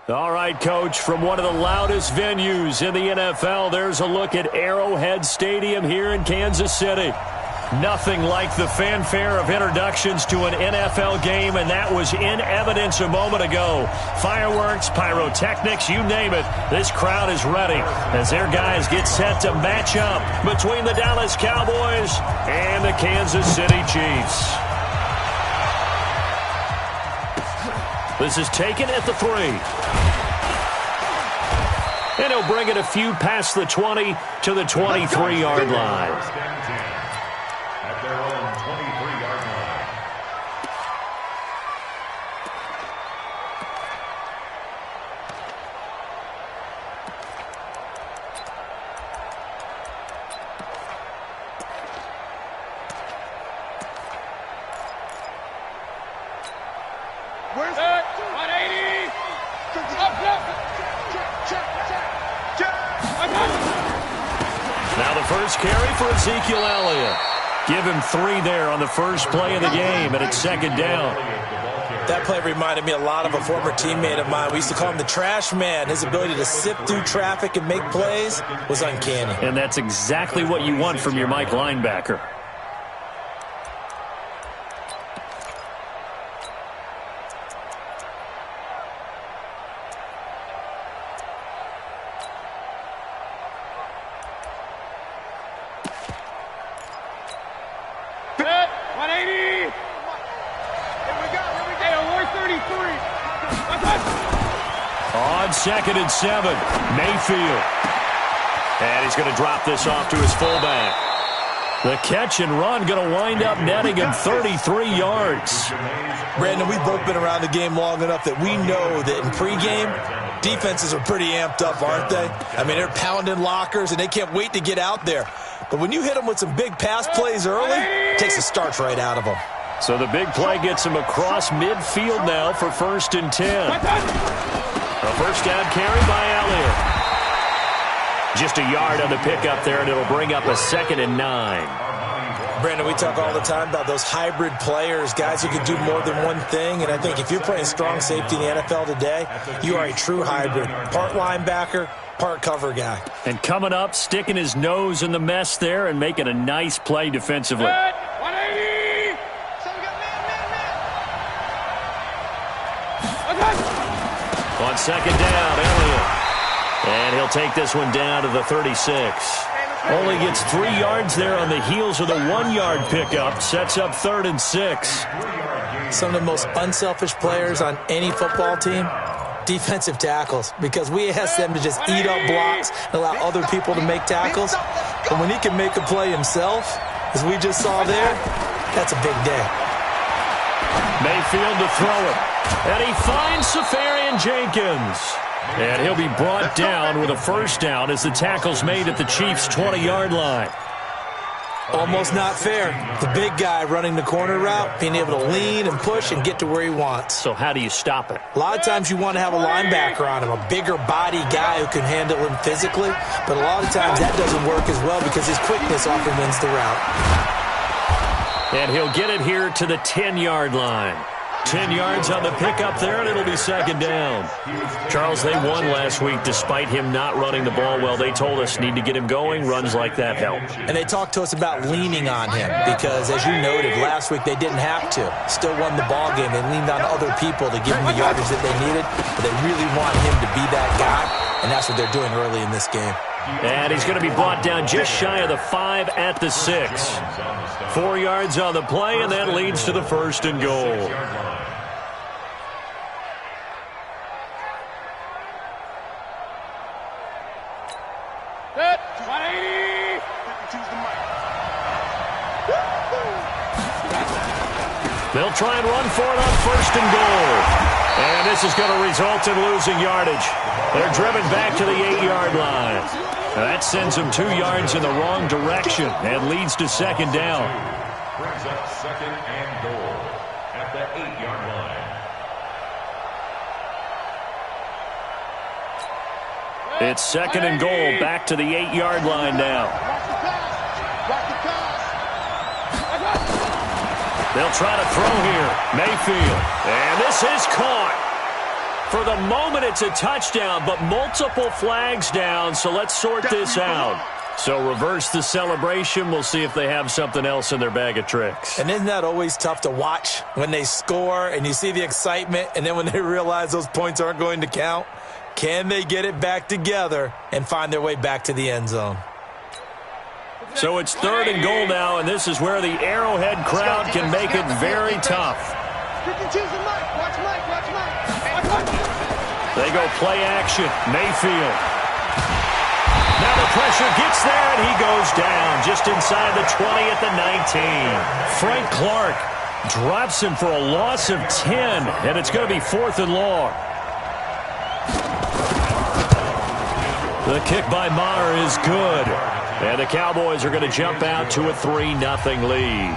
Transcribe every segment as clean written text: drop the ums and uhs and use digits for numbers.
All right, Coach, from one of the loudest venues in the NFL, there's a look at Arrowhead Stadium here in Kansas City. Nothing like the fanfare of introductions to an NFL game, and that was in evidence a moment ago. Fireworks, pyrotechnics, you name it. This crowd is ready as their guys get set to match up between the Dallas Cowboys and the Kansas City Chiefs. This is taken at the 3. And he'll bring it a few past the 20 to the 23-yard line. At their own 23-yard line. Where's it? 180. Now the first carry for Ezekiel Elliott. Give him 3 there on the first play of the game, and it's second down. That play reminded me a lot of a former teammate of mine. We used to call him the trash man. His ability to sift through traffic and make plays was uncanny. And that's exactly what you want from your Mike linebacker. On 2nd and 7, Mayfield. And he's going to drop this off to his fullback. The catch and run going to wind up netting him 33 yards. Brandon, we've both been around the game long enough that we know that in pregame, defenses are pretty amped up, aren't they? I mean, they're pounding lockers, and they can't wait to get out there. But when you hit them with some big pass plays early, it takes the starch right out of them. So the big play gets him across midfield now for 1st and 10. A first down carry by Elliott. Just a yard on the pickup there, and it'll bring up a 2nd and 9. Brandon, we talk all the time about those hybrid players, guys who can do more than one thing. And I think if you're playing strong safety in the NFL today, you are a true hybrid. Part linebacker, part cover guy. And coming up, sticking his nose in the mess there and making a nice play defensively. 180. On 2nd down, Elliott. And he'll take this one down to the 36. Only gets 3 yards there on the heels of the 1-yard pickup. Sets up 3rd and 6. Some of the most unselfish players on any football team, defensive tackles, because we ask them to just eat up blocks and allow other people to make tackles. But when he can make a play himself, as we just saw there, that's a big day. Mayfield to throw it. And he finds Safarian Jenkins. And he'll be brought down with a first down as the tackle's made at the Chiefs' 20-yard line. Almost not fair. The big guy running the corner route, being able to lean and push and get to where he wants. So how do you stop it? A lot of times you want to have a linebacker on him, a bigger body guy who can handle him physically. But a lot of times that doesn't work as well because his quickness often wins the route. And he'll get it here to the 10-yard line. 10 yards on the pickup there, and it'll be second down. Charles, they won last week despite him not running the ball well. They told us need to get him going. Runs like that help. And they talked to us about leaning on him because, as you noted, last week they didn't have to. Still won the ball game. They leaned on other people to give him the yardage that they needed, but they really want him to be that guy, and that's what they're doing early in this game. And he's going to be brought down just shy of the 5 at the 6. 4 yards on the play, and that leads to the 1st and goal. They'll try and run for it on 1st and goal. And this is going to result in losing yardage. They're driven back to the 8-yard line. Now that sends them 2 yards in the wrong direction and leads to second down. Brings up 2nd and goal at the 8-yard line. It's 2nd and goal back to the 8-yard line now. They'll try to throw here. Mayfield. And this is caught. For the moment, it's a touchdown, but multiple flags down, so let's sort this out. So reverse the celebration. We'll see if they have something else in their bag of tricks. And isn't that always tough to watch when they score and you see the excitement, and then when they realize those points aren't going to count? Can they get it back together and find their way back to the end zone? So it's 3rd and goal now, and this is where the Arrowhead crowd can make it very tough. They go play action. Mayfield. Now the pressure gets there, and he goes down just inside the 20 at the 19. Frank Clark drops him for a loss of 10, and it's going to be 4th and long. The kick by Maher is good. And the Cowboys are going to jump out to a 3-0 lead.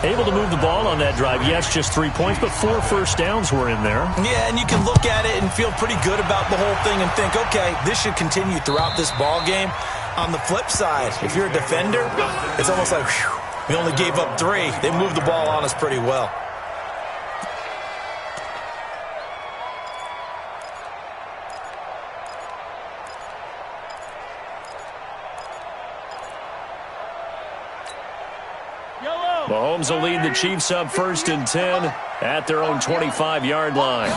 Able to move the ball on that drive. Yes, just 3 points, but 4 first downs were in there. Yeah, and you can look at it and feel pretty good about the whole thing and think, okay, this should continue throughout this ball game. On the flip side, if you're a defender, it's almost like, whew, we only gave up 3. They moved the ball on us pretty well. Mahomes will lead the Chiefs up 1st and 10 at their own 25-yard line.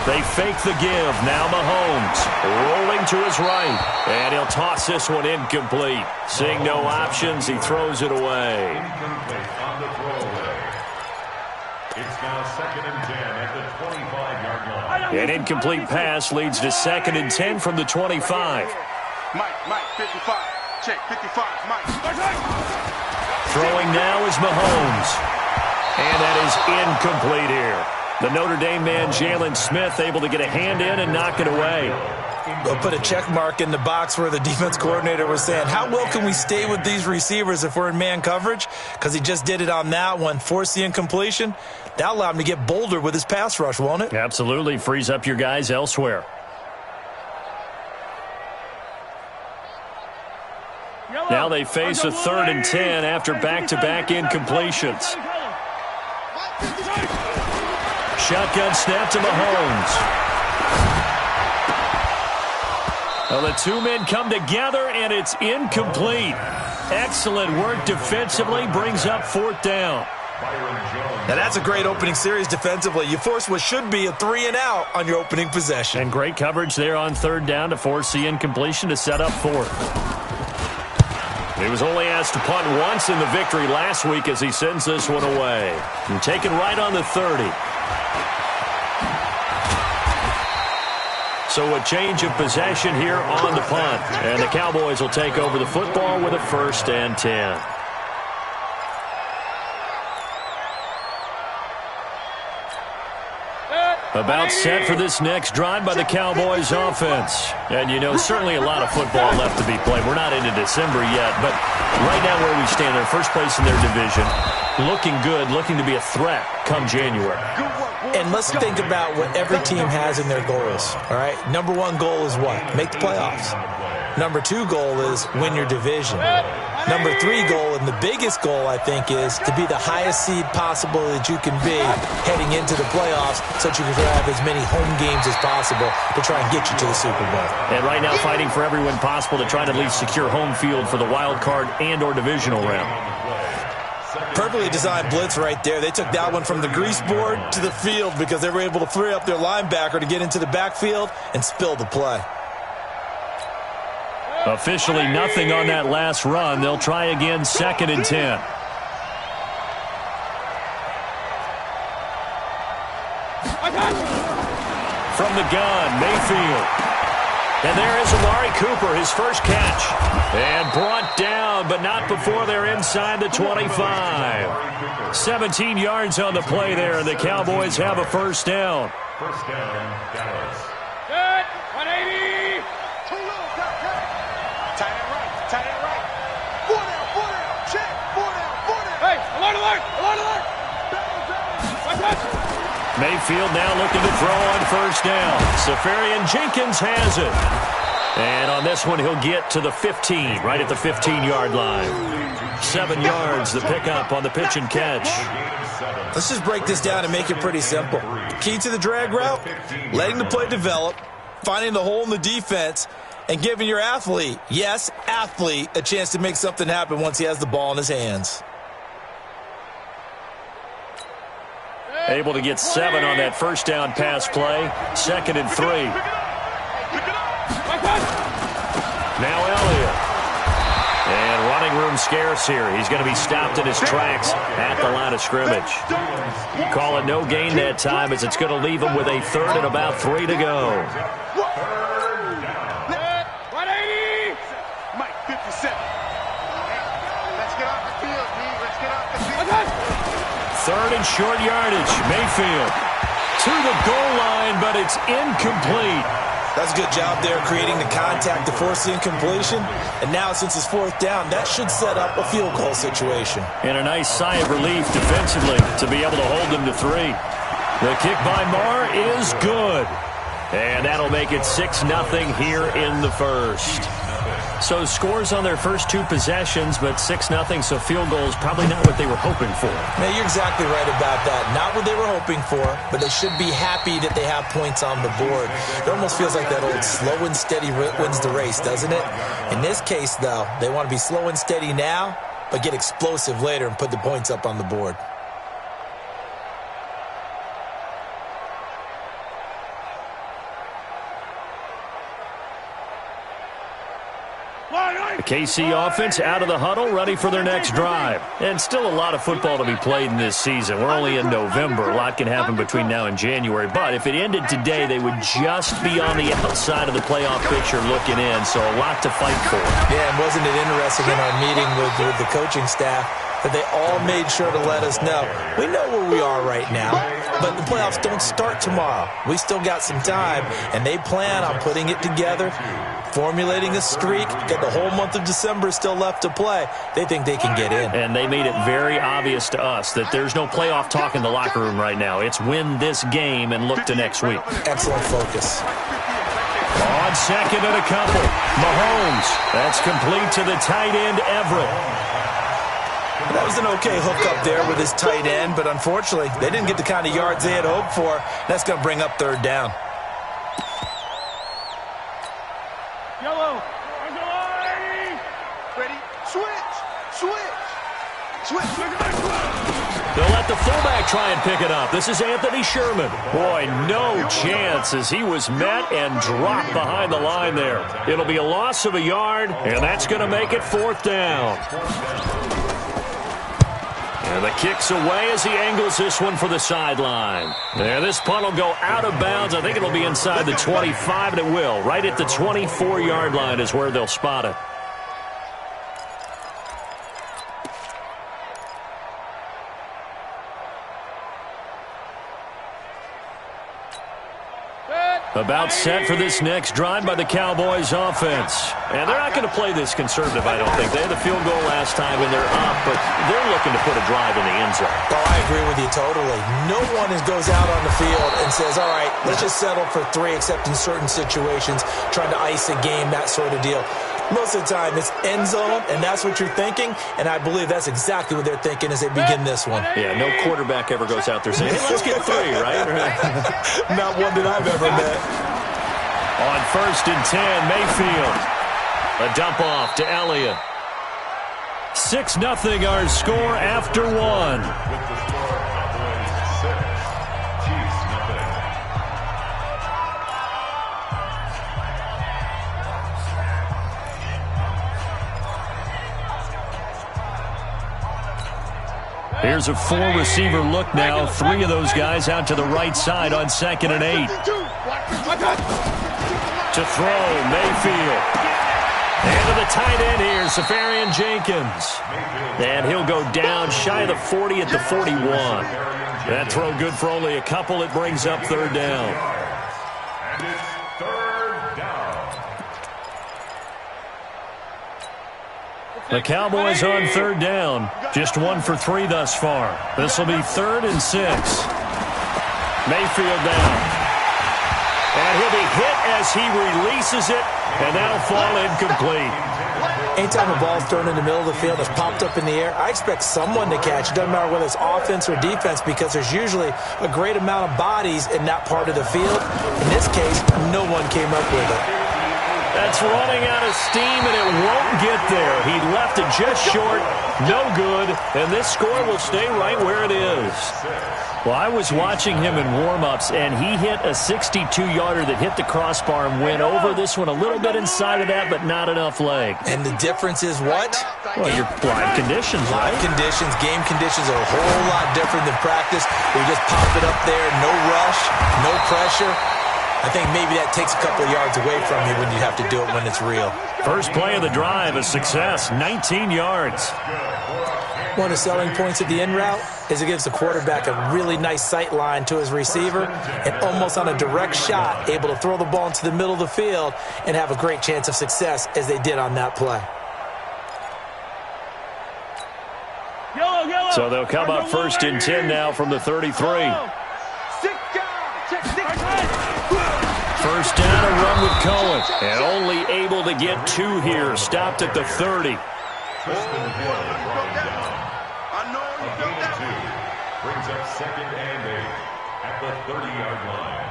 They fake the give. Now Mahomes rolling to his right. And he'll toss this one incomplete. Seeing no options, he throws it away. It's now 2nd and 10 at the 25-yard line. An incomplete pass leads to 2nd and 10 from the 25. Mike, 55. Check, 55, Mike. Throwing now is Mahomes. And that is incomplete here. The Notre Dame man, Jalen Smith, able to get a hand in and knock it away. They'll put a check mark in the box where the defense coordinator was saying, how well can we stay with these receivers if we're in man coverage? Because he just did it on that one, forced the incompletion. That allowed him to get bolder with his pass rush, won't it? Absolutely. Frees up your guys elsewhere. Now they face a 3rd and 10 after back-to-back incompletions. Shotgun snap to Mahomes. Well, the 2 men come together, and it's incomplete. Excellent work defensively, brings up 4th down. Now that's a great opening series defensively. You force what should be a 3-and-out on your opening possession. And great coverage there on 3rd down to force the incompletion to set up 4th. He was only asked to punt once in the victory last week as he sends this one away. And taken right on the 30. So a change of possession here on the punt. And the Cowboys will take over the football with a 1st and 10. About set for this next drive by the Cowboys offense. And, you know, certainly a lot of football left to be played. We're not into December yet, but right now where we stand, they're first place in their division. Looking good, looking to be a threat come January. And let's think about what every team has in their goals, all right? Number 1 goal is what? Make the playoffs. Number 2 goal is win your division. Number 3 goal, and the biggest goal, I think, is to be the highest seed possible that you can be heading into the playoffs so that you can have as many home games as possible to try and get you to the Super Bowl. And right now fighting for every win possible to try to at least secure home field for the wild card and or divisional round. Perfectly designed blitz right there. They took that one from the grease board to the field because they were able to free up their linebacker to get into the backfield and spill the play. Officially nothing on that last run. They'll try again 2nd and 10. From the gun, Mayfield. And there is Amari Cooper, his first catch. And brought down, but not before they're inside the 25. 17 yards on the play there, and the Cowboys have a 1st down. 1st down, Dallas. Good. 180. Tight end right. 4 down. Check. 4 down. Hey, alert. Mayfield now looking to throw on 1st down. Safarian Jenkins has it. And on this one, he'll get to the 15, right at the 15-yard line. 7 yards, the pickup on the pitch and catch. Let's just break this down and make it pretty simple. Key to the drag route, letting the play develop, finding the hole in the defense, and giving your athlete, yes, athlete, a chance to make something happen once he has the ball in his hands. Able to get 7 on that first down pass play. 2nd and 3. Now Elliott. And running room scarce here. He's going to be stopped in his tracks at the line of scrimmage. Call it no gain that time as it's going to leave him with a 3rd and about 3 to go. 180. Mike, 57. Let's get off the field, D. Let's get off the field. 3rd and short yardage. Mayfield to the goal line, but it's incomplete. That's a good job there creating the contact to force the incompletion. And now since it's 4th down, that should set up a field goal situation. And a nice sigh of relief defensively to be able to hold them to 3. The kick by Marr is good. And that'll make it 6-0 here in the first. So scores on their first 2 possessions, but 6-0, so field goal is probably not what they were hoping for. Now, you're exactly right about that. Not what they were hoping for, but they should be happy that they have points on the board. It almost feels like that old slow and steady wins the race, doesn't it? In this case, though, they want to be slow and steady now, but get explosive later and put the points up on the board. The KC offense out of the huddle, ready for their next drive. And still a lot of football to be played in this season. We're only in November. A lot can happen between now and January. But if it ended today, they would just be on the outside of the playoff picture looking in. So a lot to fight for. Yeah, and wasn't it interesting in our meeting with the coaching staff that they all made sure to let us know, we know where we are right now, but the playoffs don't start tomorrow. We still got some time, and they plan on putting it together, formulating a streak, got the whole month of December still left to play. They think they can get in. And they made it very obvious to us that there's no playoff talk in the locker room right now. It's win this game and look to next week. Excellent focus. On 2nd and a couple, Mahomes. That's complete to the tight end, Everett. That was an okay hookup there with his tight end, but unfortunately, they didn't get the kind of yards they had hoped for. That's going to bring up 3rd down. Yellow. Ready? Switch. They'll let the fullback try and pick it up. This is Anthony Sherman. Boy, no chance as he was met and dropped behind the line there. It'll be a loss of a yard, and that's going to make it 4th down. And the kick's away as he angles this one for the sideline. And this punt will go out of bounds. I think it'll be inside the 25, and it will. Right at the 24-yard line is where they'll spot it. About set for this next drive by the Cowboys offense. And they're not going to play this conservative, I don't think. They had the field goal last time, and they're up, but they're looking to put a drive in the end zone. Oh, I agree with you totally. No one goes out on the field and says, all right, let's just settle for 3, except in certain situations, trying to ice a game, that sort of deal. Most of the time, it's end zone, and that's what you're thinking, and I believe that's exactly what they're thinking as they begin this one. Yeah, no quarterback ever goes out there saying, hey, let's get 3, right? Not one that I've ever met. On 1st and 10, Mayfield. A dump off to Elliott. 6-0 our score after 1. Here's a 4-receiver look now. 3 of those guys out to the right side on 2nd and 8. To throw, Mayfield. And to the tight end here, Safarian Jenkins. And he'll go down shy of the 40 at the 41. That throw good for only a couple. It brings up 3rd down. The Cowboys on 3rd down. Just 1 for 3 thus far. This will be 3rd and 6. Mayfield down. And he'll be hit as he releases it, and that'll fall incomplete. Anytime a ball's thrown in the middle of the field that's popped up in the air, I expect someone to catch it. Doesn't matter whether it's offense or defense, because there's usually a great amount of bodies in that part of the field. In this case, no one came up with it. That's running out of steam, and it won't get there. He left it just short, no good, and this score will stay right where it is. Well, I was watching him in warm-ups, and he hit a 62-yarder that hit the crossbar and went over. This one a little bit inside of that, but not enough leg. And the difference is what? Well, your live conditions, right? Live conditions, game conditions are a whole lot different than practice. We just pop it up there, no rush, no pressure. I think maybe that takes a couple of yards away from you when you have to do it when it's real. First play of the drive, a success, 19 yards. One of the selling points of the in route is it gives the quarterback a really nice sight line to his receiver and almost on a direct shot able to throw the ball into the middle of the field and have a great chance of success as they did on that play. So they'll come up first and 10 now from the 33. First down, a run with Cohen. And only able to get 2 here. Stopped at the 30. Brings up 2nd and 8 at the 30-yard line.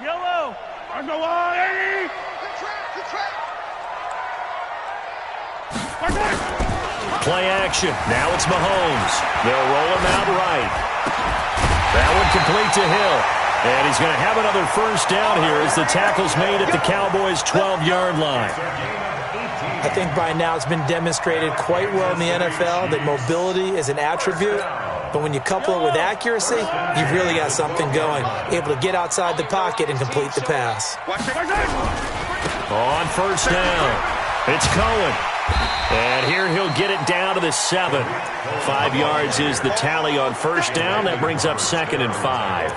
Yellow. On the line. Play action. Now it's Mahomes. They'll roll him out right. That one complete to Hill. And he's going to have another first down here as the tackle's made at the Cowboys' 12-yard line. I think by now it's been demonstrated quite well in the NFL that mobility is an attribute. But when you couple it with accuracy, you've really got something going. Able to get outside the pocket and complete the pass. On first down, it's Cohen. And here he'll get it down to the 7. 5 yards is the tally on first down. That brings up 2nd and 5.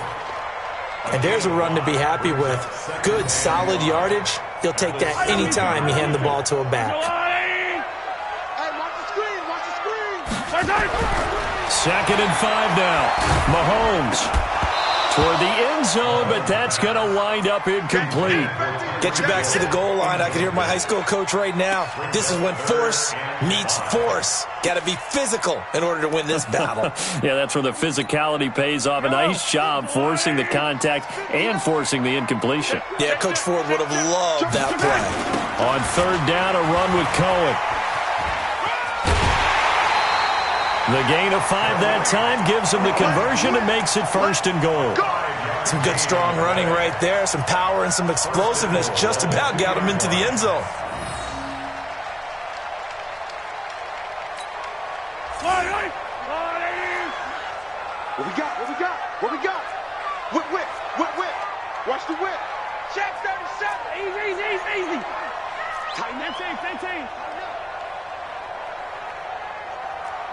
And there's a run to be happy with. Good, solid yardage. He'll take that any time you hand the ball to a back. Second and 5 now. Mahomes toward the end zone, but that's going to wind up incomplete. Get your backs to the goal line. I can hear my high school coach right now. This is when force meets force. Got to be physical in order to win this battle. Yeah, that's where the physicality pays off. A nice job forcing the contact and forcing the incompletion. Yeah, Coach Ford would have loved that play. On third down, a run with Cohen. The gain of 5 that time gives him the conversion and makes it first and goal. Some good, strong running right there. Some power and some explosiveness just about got him into the end zone. What we got? What we got? What we got? Whip. Watch the whip. Check 37. Easy. Tighten that 15.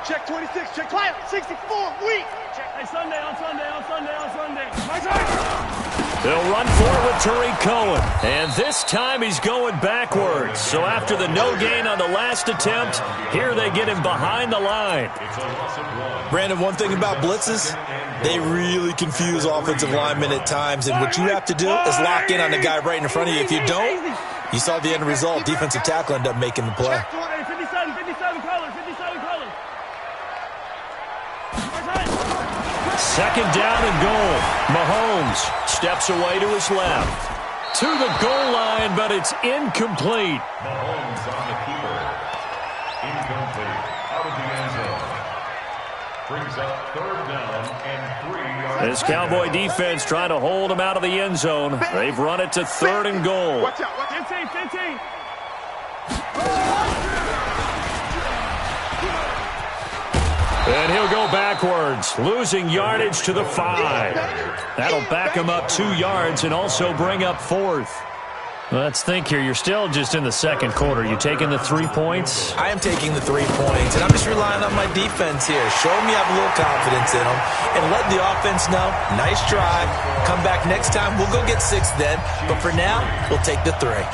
Check 26. Check 64. Weak. Hey, Sunday. They'll run for it with Tariq Cohen. And this time he's going backwards. So after the no gain on the last attempt, here they get him behind the line. Brandon, one thing about blitzes, they really confuse offensive linemen at times. And what you have to do is lock in on the guy right in front of you. If you don't, you saw the end result. Defensive tackle ended up making the play. 57 colors. Second down and goal. Mahomes steps away to his left. To the goal line, but it's incomplete. Mahomes on the keeper. Incomplete. Out of the end zone. Brings up 3rd down and 3 yards. This Cowboy defense trying to hold him out of the end zone. They've run it to 3rd and goal. Watch out. 15. And he'll go backwards, losing yardage to the 5. That'll back him up 2 yards and also bring up 4th. Let's think here. You're still just in the second quarter. You taking the 3 points? I am taking the 3 points, and I'm just relying on my defense here. Show me I have a little confidence in them, and let the offense know, nice try. Come back next time. We'll go get 6 then, but for now, we'll take the 3.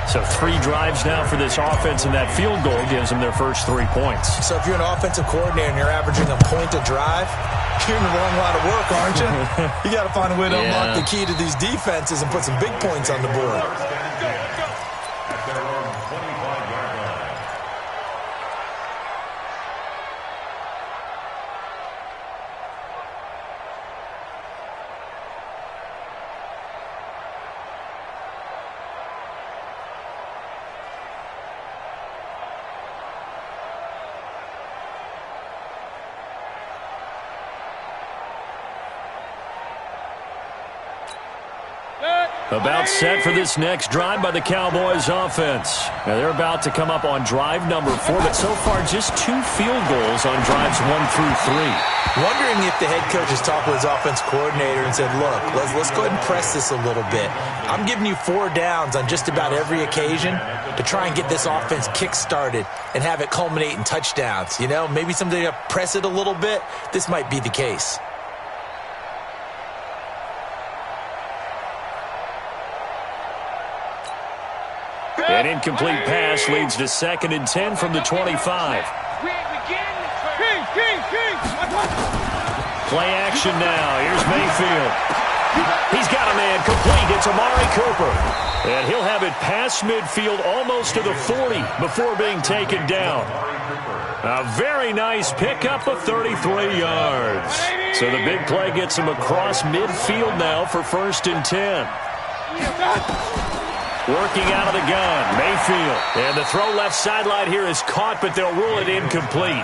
So 3 drives now for this offense, and that field goal gives them their first 3 points. So if you're an offensive coordinator and you're averaging a point a drive, You're in the wrong line of work, aren't you? You got to find a way to unlock the key to these defenses and put some big points on the board. At their own 25-yard line. About set for this next drive by the Cowboys offense. Now they're about to come up on drive number 4, but so far just 2 field goals on drives 1 through 3. Wondering if the head coach has talked with his offense coordinator and said, look, let's go ahead and press this a little bit. I'm giving you 4 downs on just about every occasion to try and get this offense kick-started and have it culminate in touchdowns. You know, maybe someday to press it a little bit. This might be the case. An incomplete pass leads to 2nd and 10 from the 25. Play action now. Here's Mayfield. He's got a man complete. It's Amari Cooper. And he'll have it past midfield almost to the 40 before being taken down. A very nice pickup of 33 yards. So the big play gets him across midfield now for 1st and 10. Working out of the gun, Mayfield. And the throw left sideline here is caught, but they'll rule it incomplete.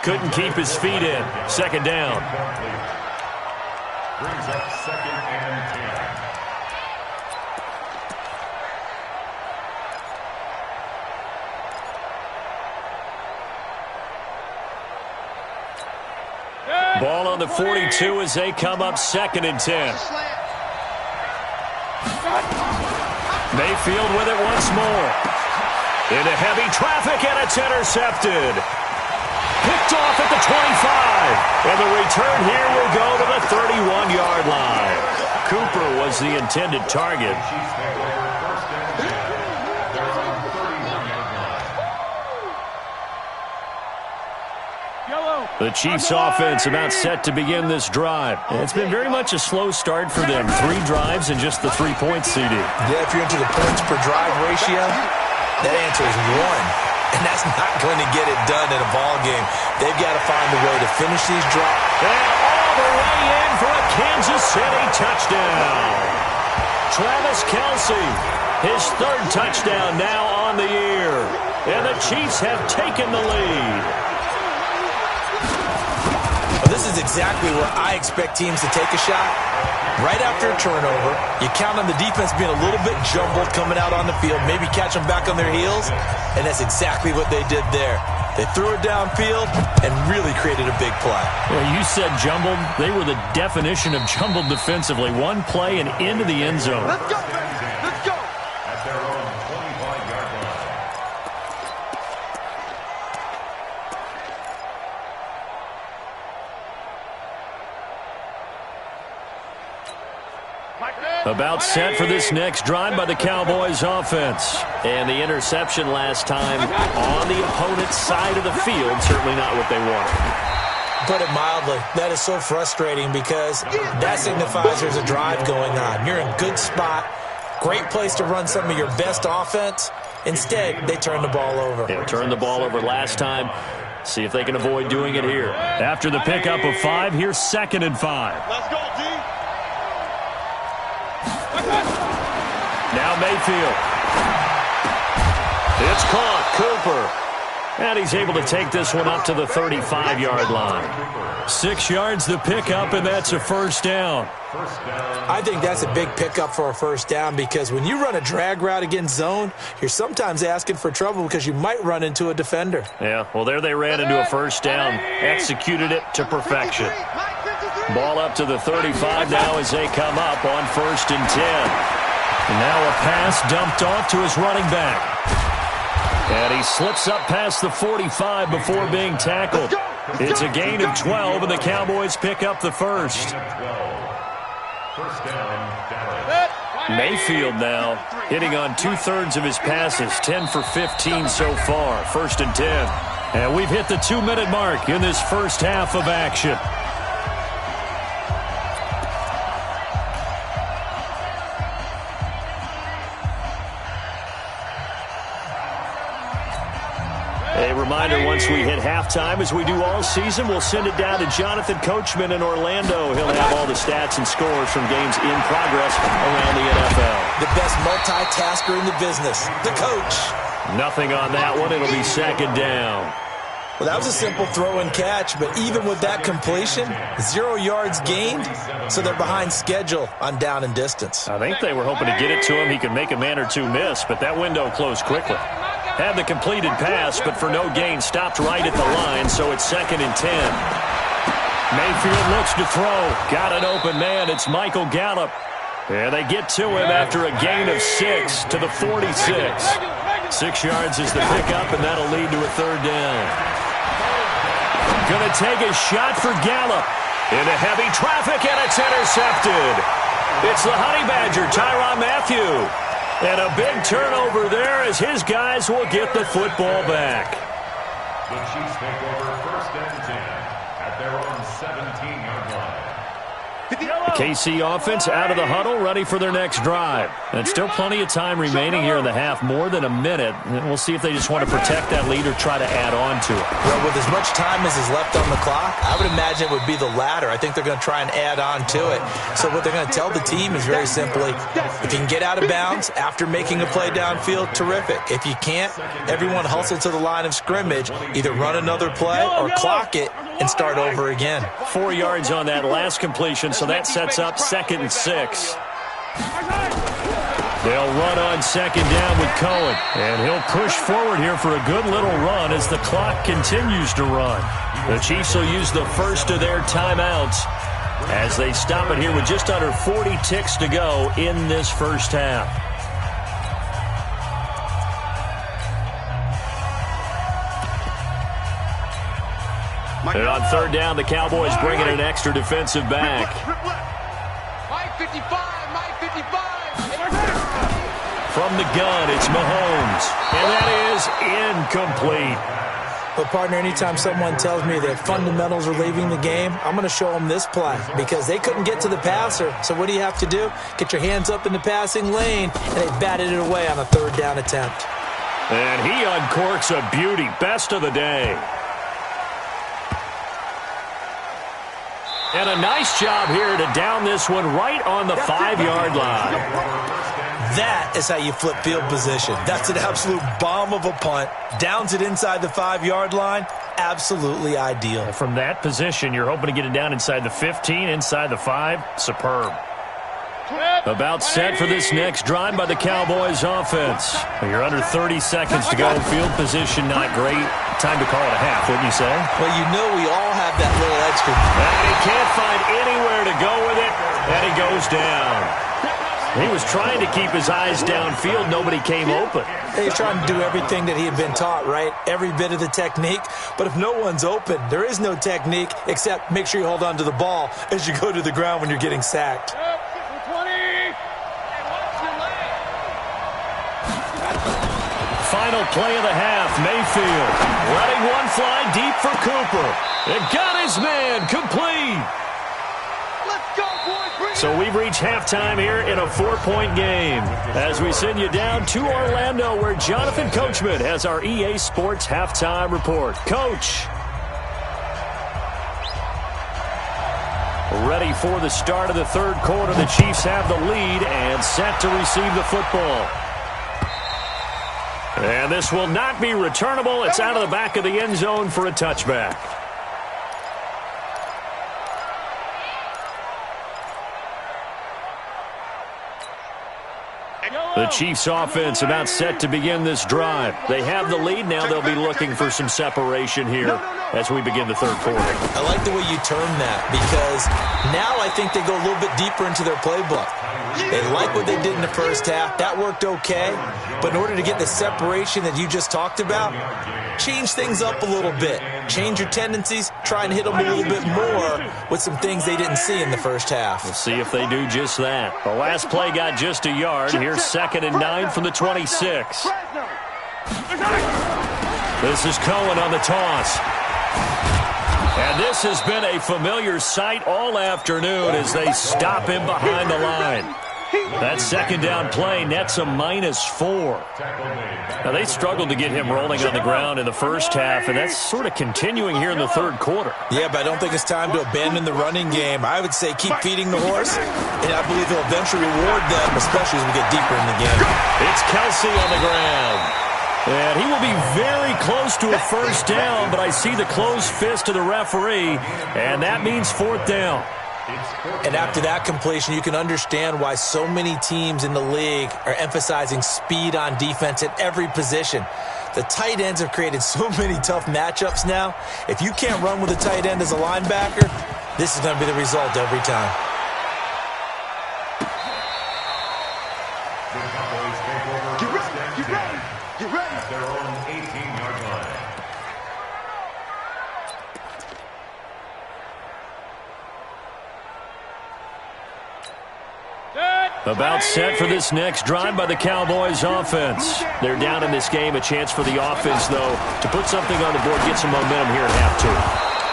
Couldn't keep his feet in. 2nd down. Brings up 2nd and 10. Ball on the 42 as they come up 2nd and 10. Mayfield with it once more. Into heavy traffic, and it's intercepted. Picked off at the 25. And the return here will go to the 31-yard line. Cooper was the intended target. The Chiefs offense about set to begin this drive. And it's been very much a slow start for them. 3 drives and just the 3 points, CD. Yeah, if you're into the points per drive ratio, that answer is 1. And that's not going to get it done in a ball game. They've got to find a way to finish these drives. And all the way in for a Kansas City touchdown. Travis Kelce, his 3rd touchdown now on the year. And the Chiefs have taken the lead. This is exactly where I expect teams to take a shot. Right after a turnover, you count on the defense being a little bit jumbled coming out on the field, maybe catch them back on their heels, and that's exactly what they did there. They threw it downfield and really created a big play. Well, you said jumbled. They were the definition of jumbled defensively. One play and into the end zone. Let's go, baby. Let's go. At their own 25-yard line. About set for this next drive by the Cowboys offense. And the interception last time on the opponent's side of the field. Certainly not what they wanted. Put it mildly, that is so frustrating because that signifies there's a drive going on. You're in good spot, great place to run some of your best offense. Instead, they turn the ball over. They turned the ball over last time. See if they can avoid doing it here. After the pickup of 5, here's 2nd and 5. Let's go, D. Now Mayfield. It's caught. Cooper. And he's able to take this one up to the 35-yard line. 6 yards the pickup, and that's a 1st down. I think that's a big pickup for a 1st down because when you run a drag route against zone, you're sometimes asking for trouble because you might run into a defender. Yeah, well, there they ran into a 1st down. Executed it to perfection. Ball up to the 35 now as they come up on 1st and 10. And now a pass dumped off to his running back. And he slips up past the 45 before being tackled. It's a gain of 12, and the Cowboys pick up the 1st. Mayfield now hitting on 2/3 of his passes, 10 for 15 so far. 1st and 10. And we've hit the 2-minute mark in this first half of action. reminder, once we hit halftime, as we do all season, we'll send it down to Jonathan Coachman in Orlando. He'll have all the stats and scores from games in progress around the NFL. The best multitasker in the business, the coach. Nothing on that one. It'll be second down. Well, that was a simple throw and catch, but even with that completion, 0 yards gained, so they're behind schedule on down and distance. I think they were hoping to get it to him. He could make a man or two miss, but that window closed quickly. Had the completed pass, but for no gain, stopped right at the line, so it's 2nd and 10. Mayfield looks to throw. Got an open man. It's Michael Gallup. And they get to him after a gain of 6 to the 46. 6 yards is the pickup, and that'll lead to a 3rd down. Going to take a shot for Gallup. Into heavy traffic, and it's intercepted. It's the Honey Badger, Tyrann Mathieu. And a big turnover there as his guys will get the football back. The Chiefs take over 1st and 10 at their own 17-yard line. The KC offense out of the huddle, ready for their next drive. And still plenty of time remaining here in the half, more than a minute. And we'll see if they just want to protect that lead or try to add on to it. Well, with as much time as is left on the clock, I would imagine it would be the latter. I think they're going to try and add on to it. So what they're going to tell the team is very simply, if you can get out of bounds after making a play downfield, terrific. If you can't, everyone hustle to the line of scrimmage, either run another play or clock it and start over again. 4 yards on that last completion, so that sets up 2nd and 6. They'll run on 2nd down with Cohen, and he'll push forward here for a good little run as the clock continues to run. The Chiefs will use the first of their timeouts as they stop it here with just under 40 ticks to go in this first half. And on 3rd down, the Cowboys bring in an extra defensive back. Mike 55, Mike 55. From the gun, it's Mahomes. And that is incomplete. But, partner, anytime someone tells me that fundamentals are leaving the game, I'm going to show them this play because they couldn't get to the passer. So what do you have to do? Get your hands up in the passing lane, and they batted it away on a 3rd down attempt. And he uncorks a beauty. Best of the day. And a nice job here to down this one right on the 5-yard line. That is how you flip field position. That's an absolute bomb of a punt. Downs it inside the 5-yard line. Absolutely ideal. From that position, you're hoping to get it down inside the 15, inside the 5. Superb. About set for this next drive by the Cowboys offense. You're under 30 seconds to go. Field position not great. Time to call it a half, wouldn't you say? Well, you know we all have that little extra. And he can't find anywhere to go with it, and he goes down. He was trying to keep his eyes downfield. Nobody came open. He's trying to do everything that he had been taught, right? Every bit of the technique. But if no one's open, there is no technique except make sure you hold on to the ball as you go to the ground when you're getting sacked. Final play of the half, Mayfield letting one fly deep for Cooper. It got his man complete. Let's go, boys. So we've reached halftime here in a 4-point game as we send you down to Orlando where Jonathan Coachman has our EA Sports halftime report. Coach. Ready for the start of the 3rd quarter. The Chiefs have the lead and set to receive the football. And this will not be returnable. It's out of the back of the end zone for a touchback. The Chiefs offense about set to begin this drive. They have the lead. Now they'll be looking for some separation here as we begin the 3rd quarter. I like the way you term that because now I think they go a little bit deeper into their playbook. They like what they did in the first half. That worked okay. But in order to get the separation that you just talked about, change things up a little bit. Change your tendencies. Try and hit them a little bit more with some things they didn't see in the first half. We'll see if they do just that. The last play got just a yard. Here's 2nd and 9 from the 26. This is Cohen on the toss. And this has been a familiar sight all afternoon as they stop him behind the line. That second down play nets a -4. Now, they struggled to get him rolling on the ground in the first half, and that's sort of continuing here in the third quarter. Yeah, but I don't think it's time to abandon the running game. I would say keep feeding the horse, and I believe he'll eventually reward them, especially as we get deeper in the game. It's Kelsey on the ground. And he will be very close to a first down, but I see the closed fist of the referee, and that means fourth down. And after that completion, you can understand why so many teams in the league are emphasizing speed on defense at every position. The tight ends have created so many tough matchups now. If you can't run with a tight end as a linebacker, this is going to be the result every time. Get ready, get ready, get ready. At their own 18-yard line. About set for this next drive by the Cowboys offense. They're down in this game. A chance for the offense, though, to put something on the board, get some momentum here at half two.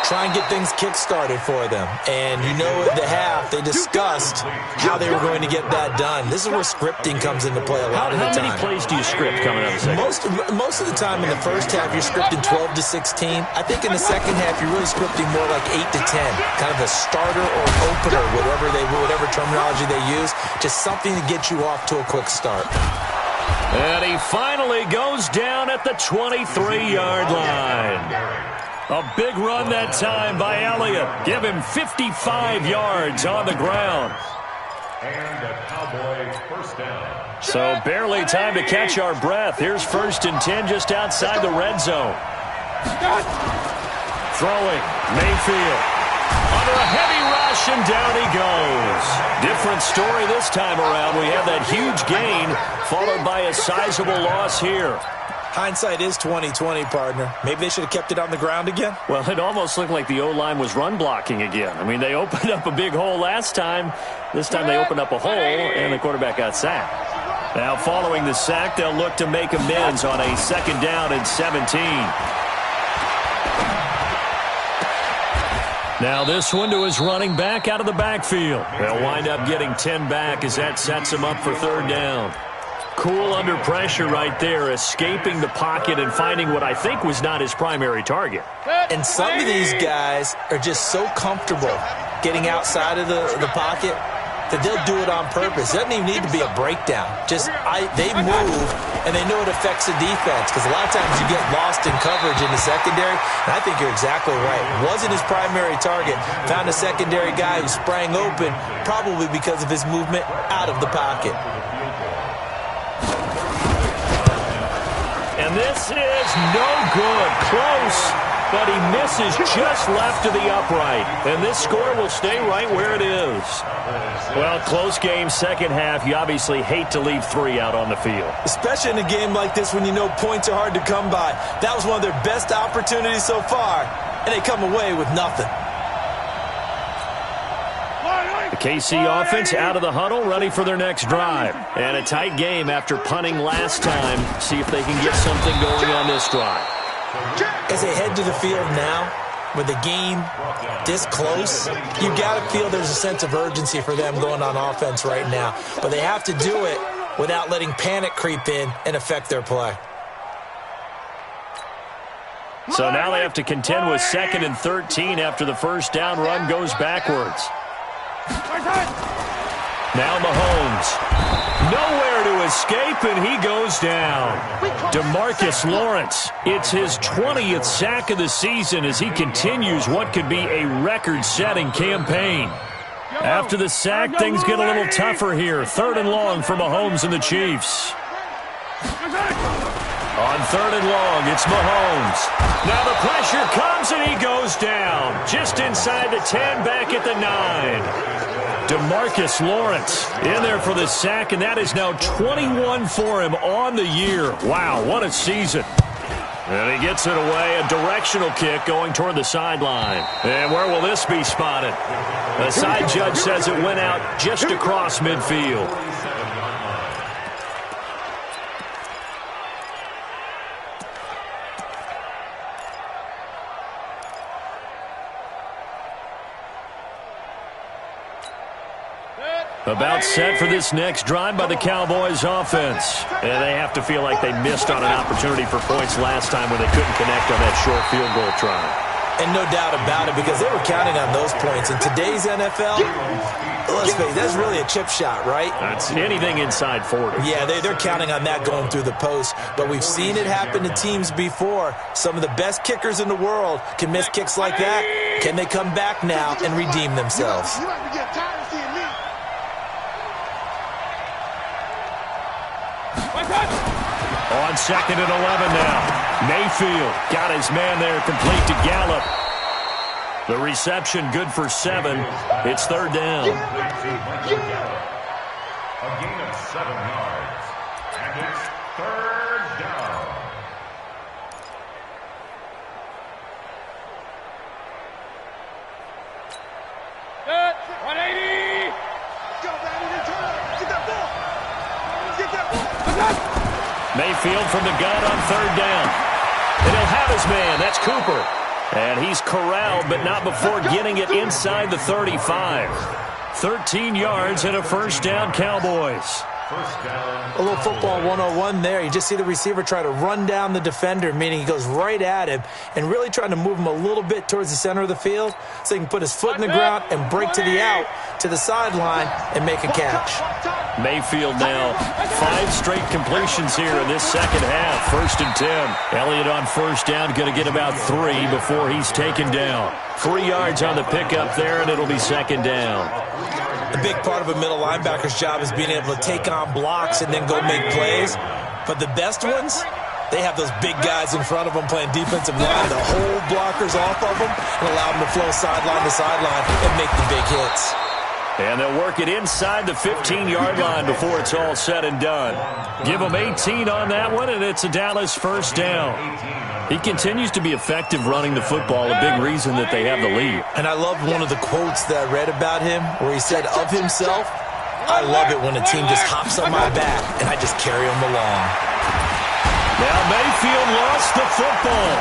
Try and get things kick-started for them. And you know at the half, they discussed how they were going to get that done. This is where scripting comes into play a lot of the time. How many plays do you script coming out of the second? Most of the time in the first half, you're scripting 12 to 16. I think in the second half, you're really scripting more like 8 to 10. Kind of a starter or opener, whatever terminology they use. Just something to get you off to a quick start. And he finally goes down at the 23-yard line. A big run that time by Elliott. Give him 55 yards on the ground. And a Cowboy first down. So barely time to catch our breath. Here's 1st and 10 just outside the red zone. Throwing, Mayfield. Under a heavy rush, and down he goes. Different story this time around. We have that huge gain, followed by a sizable loss here. Hindsight is 20/20, partner. Maybe they should have kept it on the ground again. Well, it almost looked like the O-line was run blocking again. I mean, they opened up a big hole last time. This time they opened up a hole, and the quarterback got sacked. Now, following the sack, they'll look to make amends on a 2nd down and 17. Now this one to his running back out of the backfield. They'll wind up getting 10 back as that sets him up for 3rd down. Cool under pressure right there, escaping the pocket and finding what I think was not his primary target. And some of these guys are just so comfortable getting outside of the pocket that they'll do it on purpose. It doesn't even need to be a breakdown. They move, and they know it affects the defense, because a lot of times you get lost in coverage in the secondary, and I think you're exactly right. Wasn't his primary target. Found a secondary guy who sprang open, probably because of his movement out of the pocket. And this is no good. Close, but he misses just left of the upright. And this score will stay right where it is. Well, close game, second half. You obviously hate to leave 3 out on the field. Especially in a game like this when you know points are hard to come by. That was one of their best opportunities so far, and they come away with nothing. The KC offense out of the huddle, ready for their next drive. And a tight game after punting last time. See if they can get something going on this drive. As they head to the field now, with the game this close, you got to feel there's a sense of urgency for them going on offense right now. But they have to do it without letting panic creep in and affect their play. So now they have to contend with 2nd and 13 after the first down run goes backwards. Now Mahomes. Nowhere to escape, and he goes down. DeMarcus Lawrence. It's his 20th sack of the season as he continues what could be a record-setting campaign. After the sack, things get a little tougher here. 3rd and long for Mahomes and the Chiefs. On 3rd and long, it's Mahomes. Now the pressure comes, and he goes down. Just inside the 10, back at the 9. DeMarcus Lawrence in there for the sack, and that is now 21 for him on the year. Wow, what a season. And he gets it away, a directional kick going toward the sideline. And where will this be spotted? The side judge says it went out just across midfield. About set for this next drive by the Cowboys offense. And they have to feel like they missed on an opportunity for points last time when they couldn't connect on that short field goal try. And no doubt about it, because they were counting on those points. In today's NFL, let's face it, that's really a chip shot, right? That's anything inside 40. Yeah, they're counting on that going through the post. But we've seen it happen to teams before. Some of the best kickers in the world can miss kicks like that. Can they come back now and redeem themselves? You might be getting tired of seeing me. On 2nd and 11 now. Mayfield got his man there, complete to Gallup. The reception good for 7. It's 3rd down. A gain of 7 yards. And it's 3rd down. Good. 180. Go, Brandon, and turn up. Get that ball. Get that ball. Mayfield from the gun on 3rd down. And he'll have his man. That's Cooper. And he's corralled, but not before getting it inside the 35. 13 yards and a 1st down, Cowboys. A little football 101 there. You just see the receiver try to run down the defender, meaning he goes right at him and really trying to move him a little bit towards the center of the field so he can put his foot in the ground and break to the out, to the sideline, and make a catch. Mayfield now 5 straight completions here in this second half. 1st and 10. Elliott on 1st down, going to get about 3 before he's taken down. 3 yards on the pickup there, and it'll be 2nd down. A big part of a middle linebacker's job is being able to take on blocks and then go make plays. But the best ones, they have those big guys in front of them playing defensive line to hold blockers off of them and allow them to flow sideline to sideline and make the big hits. And they'll work it inside the 15-yard line before it's all said and done. Give them 18 on that one, and it's a Dallas 1st down. He continues to be effective running the football, a big reason that they have the lead. And I love one of the quotes that I read about him where he said of himself, I love it when a team just hops on my back and I just carry them along. Now Mayfield lost the football.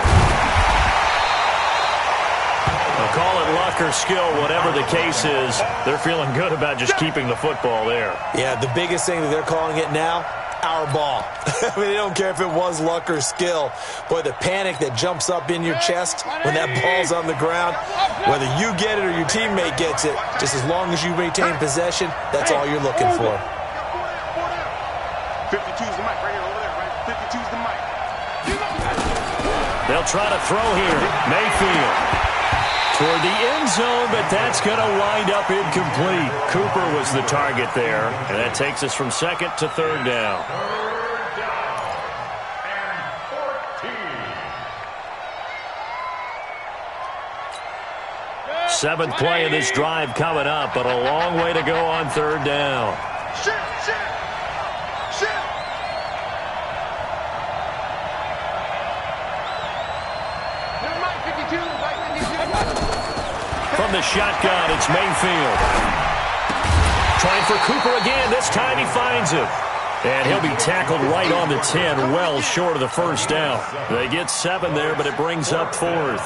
They'll call it luck or skill, whatever the case is. They're feeling good about just keeping the football there. Yeah, the biggest thing that they're calling it now, our ball. I mean, they don't care if it was luck or skill. Boy, the panic that jumps up in your chest when that ball's on the ground, whether you get it or your teammate gets it, just as long as you maintain possession, that's all you're looking for. 52's the mic right here over there, right? 52's the mic. They'll try to throw here. Mayfield toward the end zone, but that's going to wind up incomplete. Cooper was the target there, and that takes us from 2nd to 3rd down. 3rd down and 14. 7th play of this drive coming up, but a long way to go on 3rd down. From the shotgun, it's Mayfield. Trying for Cooper again. This time he finds him. And he'll be tackled right on the 10, well short of the 1st down. They get 7 there, but it brings up 4th.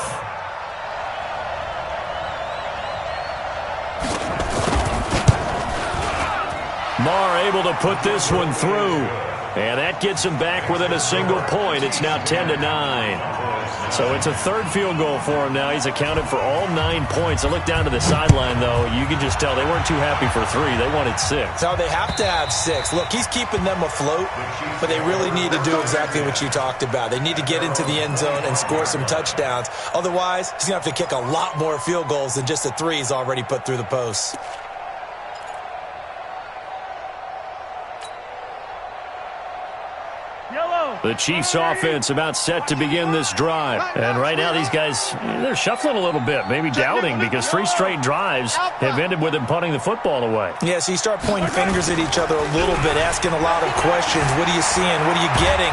Marr able to put this one through. And that gets him back within a single point. It's now 10-9. So it's a 3rd field goal for him now. He's accounted for all 9 points. I look down to the sideline, though. You can just tell they weren't too happy for 3. They wanted 6. No, they have to have 6. Look, he's keeping them afloat, but they really need to do exactly what you talked about. They need to get into the end zone and score some touchdowns. Otherwise, he's going to have to kick a lot more field goals than just the 3 he's already put through the posts. The Chiefs offense about set to begin this drive. And right now these guys, they're shuffling a little bit, maybe doubting, because 3 straight drives have ended with them punting the football away. Yeah, so you start pointing fingers at each other a little bit, asking a lot of questions. What are you seeing? What are you getting?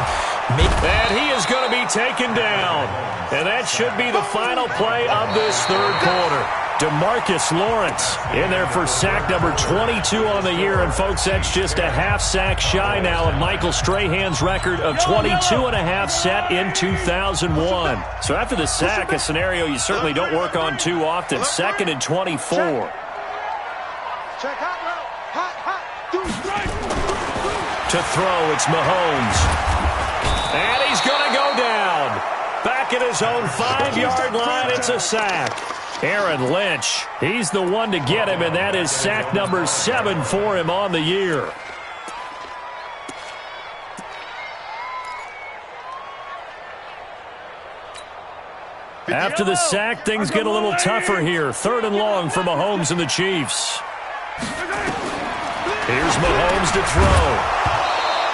And he is going to be taken down. And that should be the final play of this 3rd quarter. DeMarcus Lawrence in there for sack number 22 on the year. And, folks, that's just a half sack shy now of Michael Strahan's record of 22.5 set in 2001. So after the sack, a scenario you certainly don't work on too often. 2nd and 24. Check out route. To throw, it's Mahomes. And he's going to go down. Back at his own 5-yard line, it's a sack. Aaron Lynch, he's the one to get him, and that is sack number 7 for him on the year. After the sack, things get a little tougher here. 3rd and long for Mahomes and the Chiefs. Here's Mahomes to throw.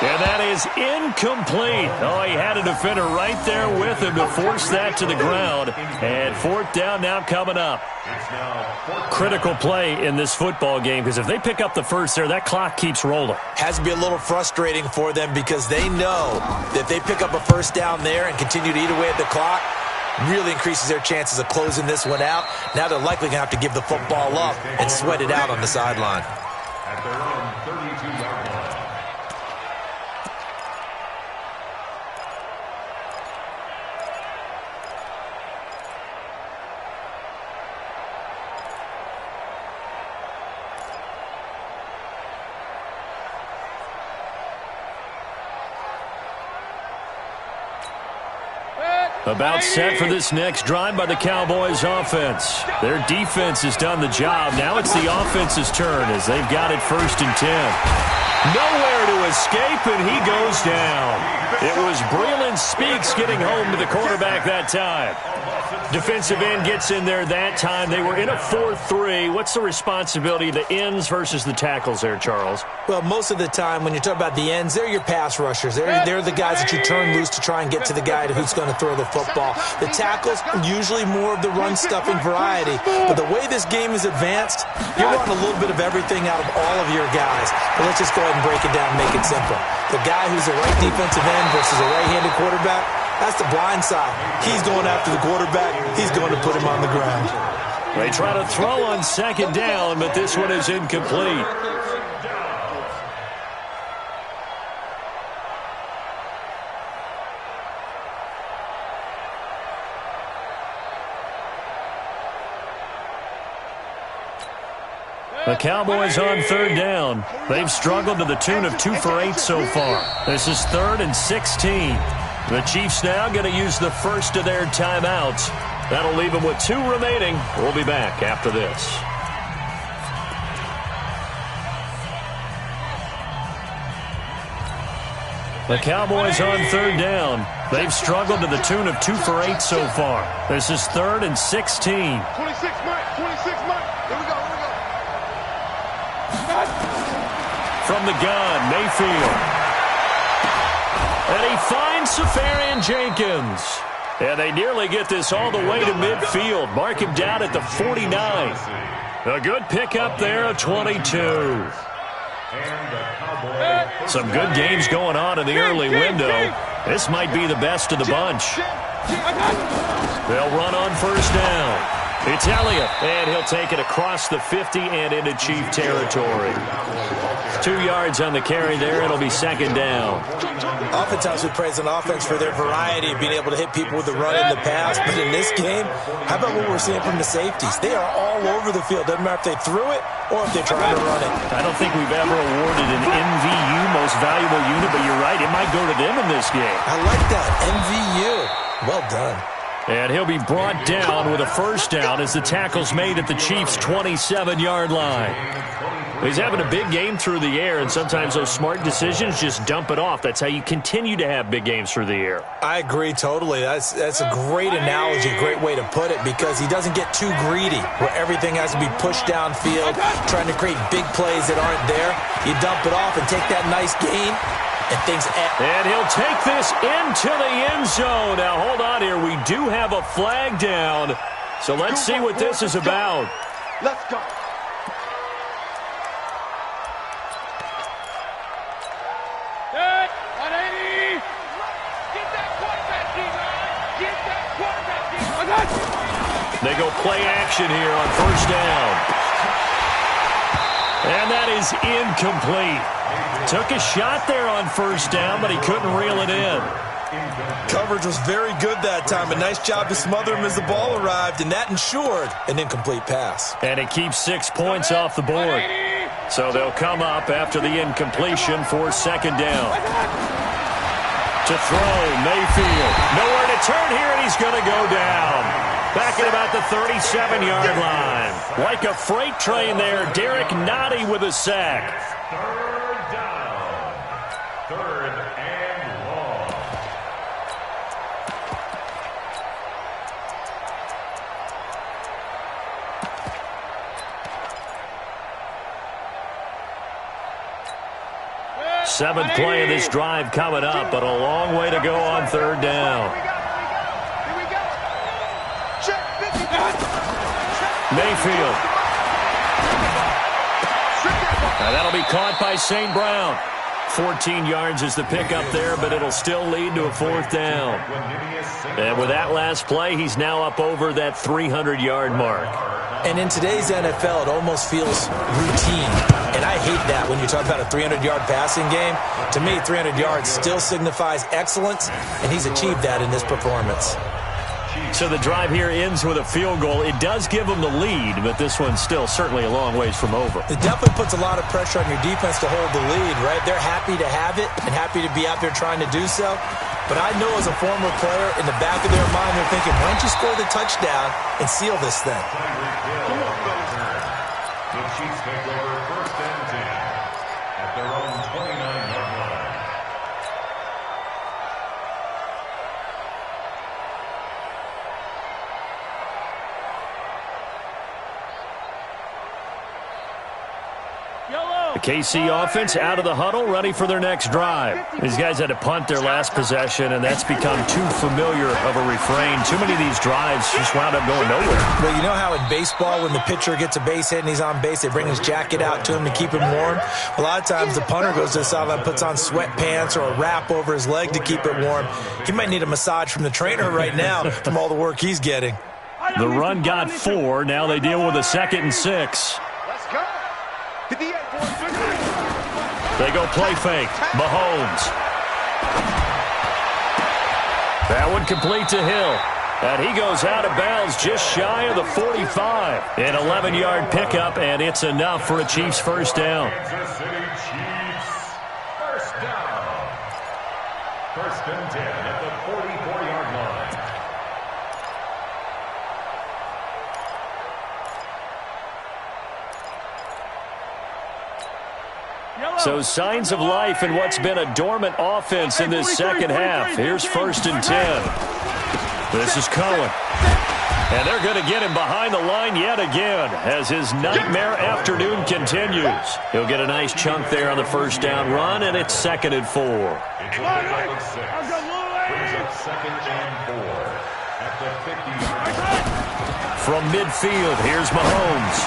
And that is incomplete. Oh, he had a defender right there with him to force that to the ground. And 4th down now coming up. Critical play in this football game, because if they pick up the first there, that clock keeps rolling. Has to be a little frustrating for them because they know that if they pick up a first down there and continue to eat away at the clock, really increases their chances of closing this one out. Now they're likely going to have to give the football up and sweat it out on the sideline. At their own 32-yard line. About set for this next drive by the Cowboys offense. Their defense has done the job. Now it's the offense's turn as they've got it 1st and 10. Nowhere to escape, and he goes down. It was Breeland Speaks getting home to the quarterback that time. Defensive end gets in there that time. They were in a 4-3. What's the responsibility of the ends versus the tackles there, Charles? Well, most of the time when you talk about the ends, they're your pass rushers. They're the guys that you turn loose to try and get to the guy who's going to throw the football. The tackles, usually more of the run-stuffing variety. But the way this game is advanced, you're wanting a little bit of everything out of all of your guys. But let's just go ahead and break it down and make it simple. The guy who's a right defensive end versus a right-handed quarterback, that's the blind side. He's going after the quarterback. He's going to put him on the ground. They try to throw on 2nd down, but this one is incomplete. The Cowboys on 3rd down. They've struggled to the tune of 2 for 8 so far. This is 3rd and 16. The Chiefs now going to use the first of their timeouts. That'll leave them with 2 remaining. We'll be back after this. The Cowboys on 3rd down. They've struggled to the tune of 2 for 8 so far. This is 3rd and 16. 26, Mike. 26, Mike. Here we go. From the gun, Mayfield. And he finds Safarian Jenkins. And they nearly get this all the way to midfield. Mark him down at the 49. A good pickup there of 22. Some good games going on in the early window. This might be the best of the bunch. They'll run on 1st down. It's Elliott, and he'll take it across the 50 and into Chief territory. 2 yards on the carry there. It'll be 2nd down. Oftentimes we praise an offense for their variety of being able to hit people with the run and the pass. But in this game, how about what we're seeing from the safeties? They are all over the field. Doesn't matter if they threw it or if they're trying to run it. I don't think we've ever awarded an MVU, most valuable unit, but you're right. It might go to them in this game. I like that. MVU. Well done. And he'll be brought down with a 1st down as the tackle's made at the Chiefs' 27-yard line. He's having a big game through the air, and sometimes those smart decisions just dump it off. That's how you continue to have big games through the air. I agree totally. That's a great analogy, a great way to put it, because he doesn't get too greedy where everything has to be pushed downfield, trying to create big plays that aren't there. You dump it off and take that nice gain. And he'll take this into the end zone. Now, hold on here. We do have a flag down. So let's see what this is about. Let's go. Good. 180. Get that quarterback, D-line. Get that quarterback, D-line. They go play action here on 1st down. And that is incomplete. Took a shot there on 1st down, but he couldn't reel it in. Coverage was very good that time. A nice job to smother him as the ball arrived, and that ensured an incomplete pass. And it keeps 6 points off the board. So they'll come up after the incompletion for second down. To throw, Mayfield. Nowhere to turn here, and he's going to go down. Back at about the 37-yard line. Like a freight train there, Derek Nottie with a sack. Third down. Third and long. Seventh play of this drive coming up, but a long way to go on third down. Mayfield. Now that'll be caught by St. Brown. 14 yards is the pickup there, but it'll still lead to a fourth down. And with that last play, he's now up over that 300-yard mark. And in today's NFL, it almost feels routine. And I hate that when you talk about a 300-yard passing game. To me, 300 yards still signifies excellence, and he's achieved that in this performance. So the drive here ends with a field goal. It does give them the lead, but this one's still certainly a long ways from over. It definitely puts a lot of pressure on your defense to hold the lead, right? They're happy to have it and happy to be out there trying to do so. But I know as a former player, in the back of their mind, they're thinking, why don't you score the touchdown and seal this thing? The Chiefs take over first and 10 at their own 29-yard line. The KC offense out of the huddle, ready for their next drive. These guys had to punt their last possession, and that's become too familiar of a refrain. Too many of these drives just wound up going nowhere. Well, you know how in baseball, when the pitcher gets a base hit and he's on base, they bring his jacket out to him to keep him warm? A lot of times the punter goes to the sideline, puts on sweatpants or a wrap over his leg to keep it warm. He might need a massage from the trainer right now from all the work he's getting. The run got 4. Now they deal with a 2nd and 6. Let's go. They go play fake. Mahomes. That one complete to Hill. And he goes out of bounds just shy of the 45. An 11-yard pickup, and it's enough for a Chiefs first down. Kansas City Chiefs first down. First and 10 at the 44-yard line. So signs of life in what's been a dormant offense in this second half. Here's first and 10. This is Cohen. And they're going to get him behind the line yet again as his nightmare afternoon continues. He'll get a nice chunk there on the first down run, and it's 2nd and 4. It's a pickup of 6. Brings up 2nd and 4 at the 50-yard line. From midfield, here's Mahomes.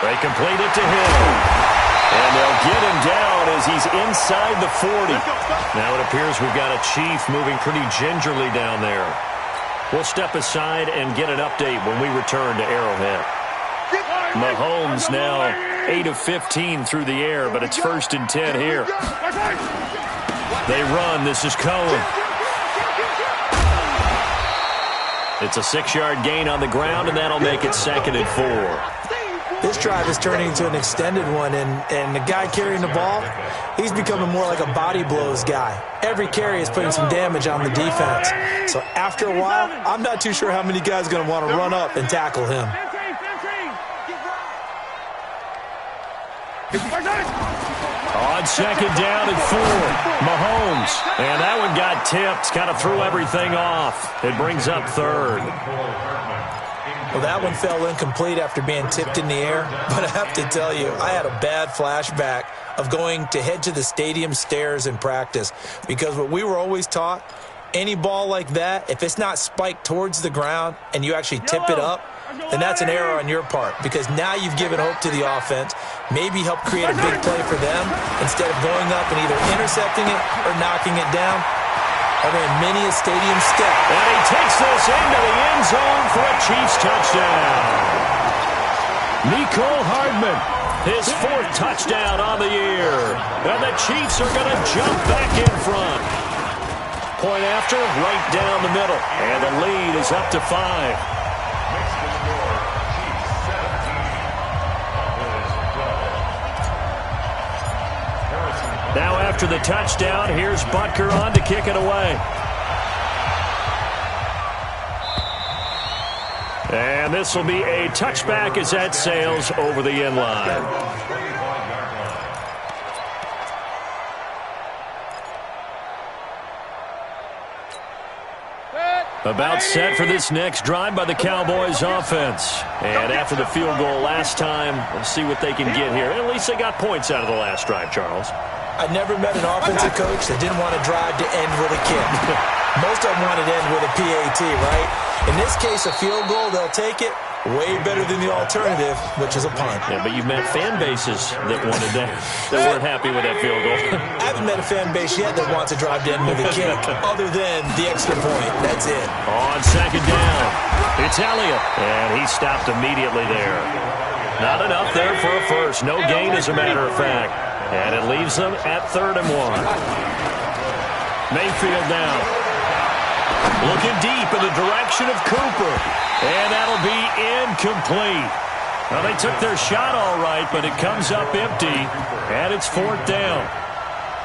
They complete it to Hill. And they'll get him down as he's inside the 40. Now it appears we've got a Chief moving pretty gingerly down there. We'll step aside and get an update when we return to Arrowhead. Mahomes now 8 of 15 through the air, but it's first and 10 here. They run. This is Cohen. It's a 6-yard gain on the ground, and that'll make it 2nd and 4. This drive is turning into an extended one, and the guy carrying the ball, he's becoming more like a body blows guy. Every carry is putting some damage on the defense. So after a while, I'm not too sure how many guys are going to want to run up and tackle him. On second down and 4, Mahomes. And that one got tipped, kind of threw everything off. It brings up 3rd. Well, that one fell incomplete after being tipped in the air. But I have to tell you, I had a bad flashback of going to head to the stadium stairs in practice. Because what we were always taught, any ball like that, if it's not spiked towards the ground and you actually tip it up, then that's an error on your part. Because now you've given hope to the offense, maybe help create a big play for them, instead of going up and either intercepting it or knocking it down. I ran many a stadium step. And he takes this into the end zone for a Chiefs touchdown. Mecole Hardman, his 4th touchdown on the year. And the Chiefs are going to jump back in front. Point after, right down the middle. And the lead is up to 5. Makes the score Chiefs 17. Cowboys 12. after the touchdown. Here's Butker on to kick it away. And this will be a touchback as that sails over the end line. About set for this next drive by the Cowboys offense. And after the field goal last time, we'll see what they can get here. At least they got points out of the last drive, Charles. I never met an offensive coach that didn't want to drive to end with a kick. Most of them wanted to end with a PAT, right? In this case, a field goal, they'll take it. Way better than the alternative, which is a punt. Yeah, but you've met fan bases that wanted that, that weren't happy with that field goal. I haven't met a fan base yet that wants to drive to end with a kick, other than the extra point. That's it. On second down, it's Elliott, and he stopped immediately there. Not enough there for a first. No gain, as a matter of fact. And it leaves them at 3rd and 1. Mayfield now. Looking deep in the direction of Cooper. And that'll be incomplete. Well, they took their shot all right, but it comes up empty, and it's 4th down.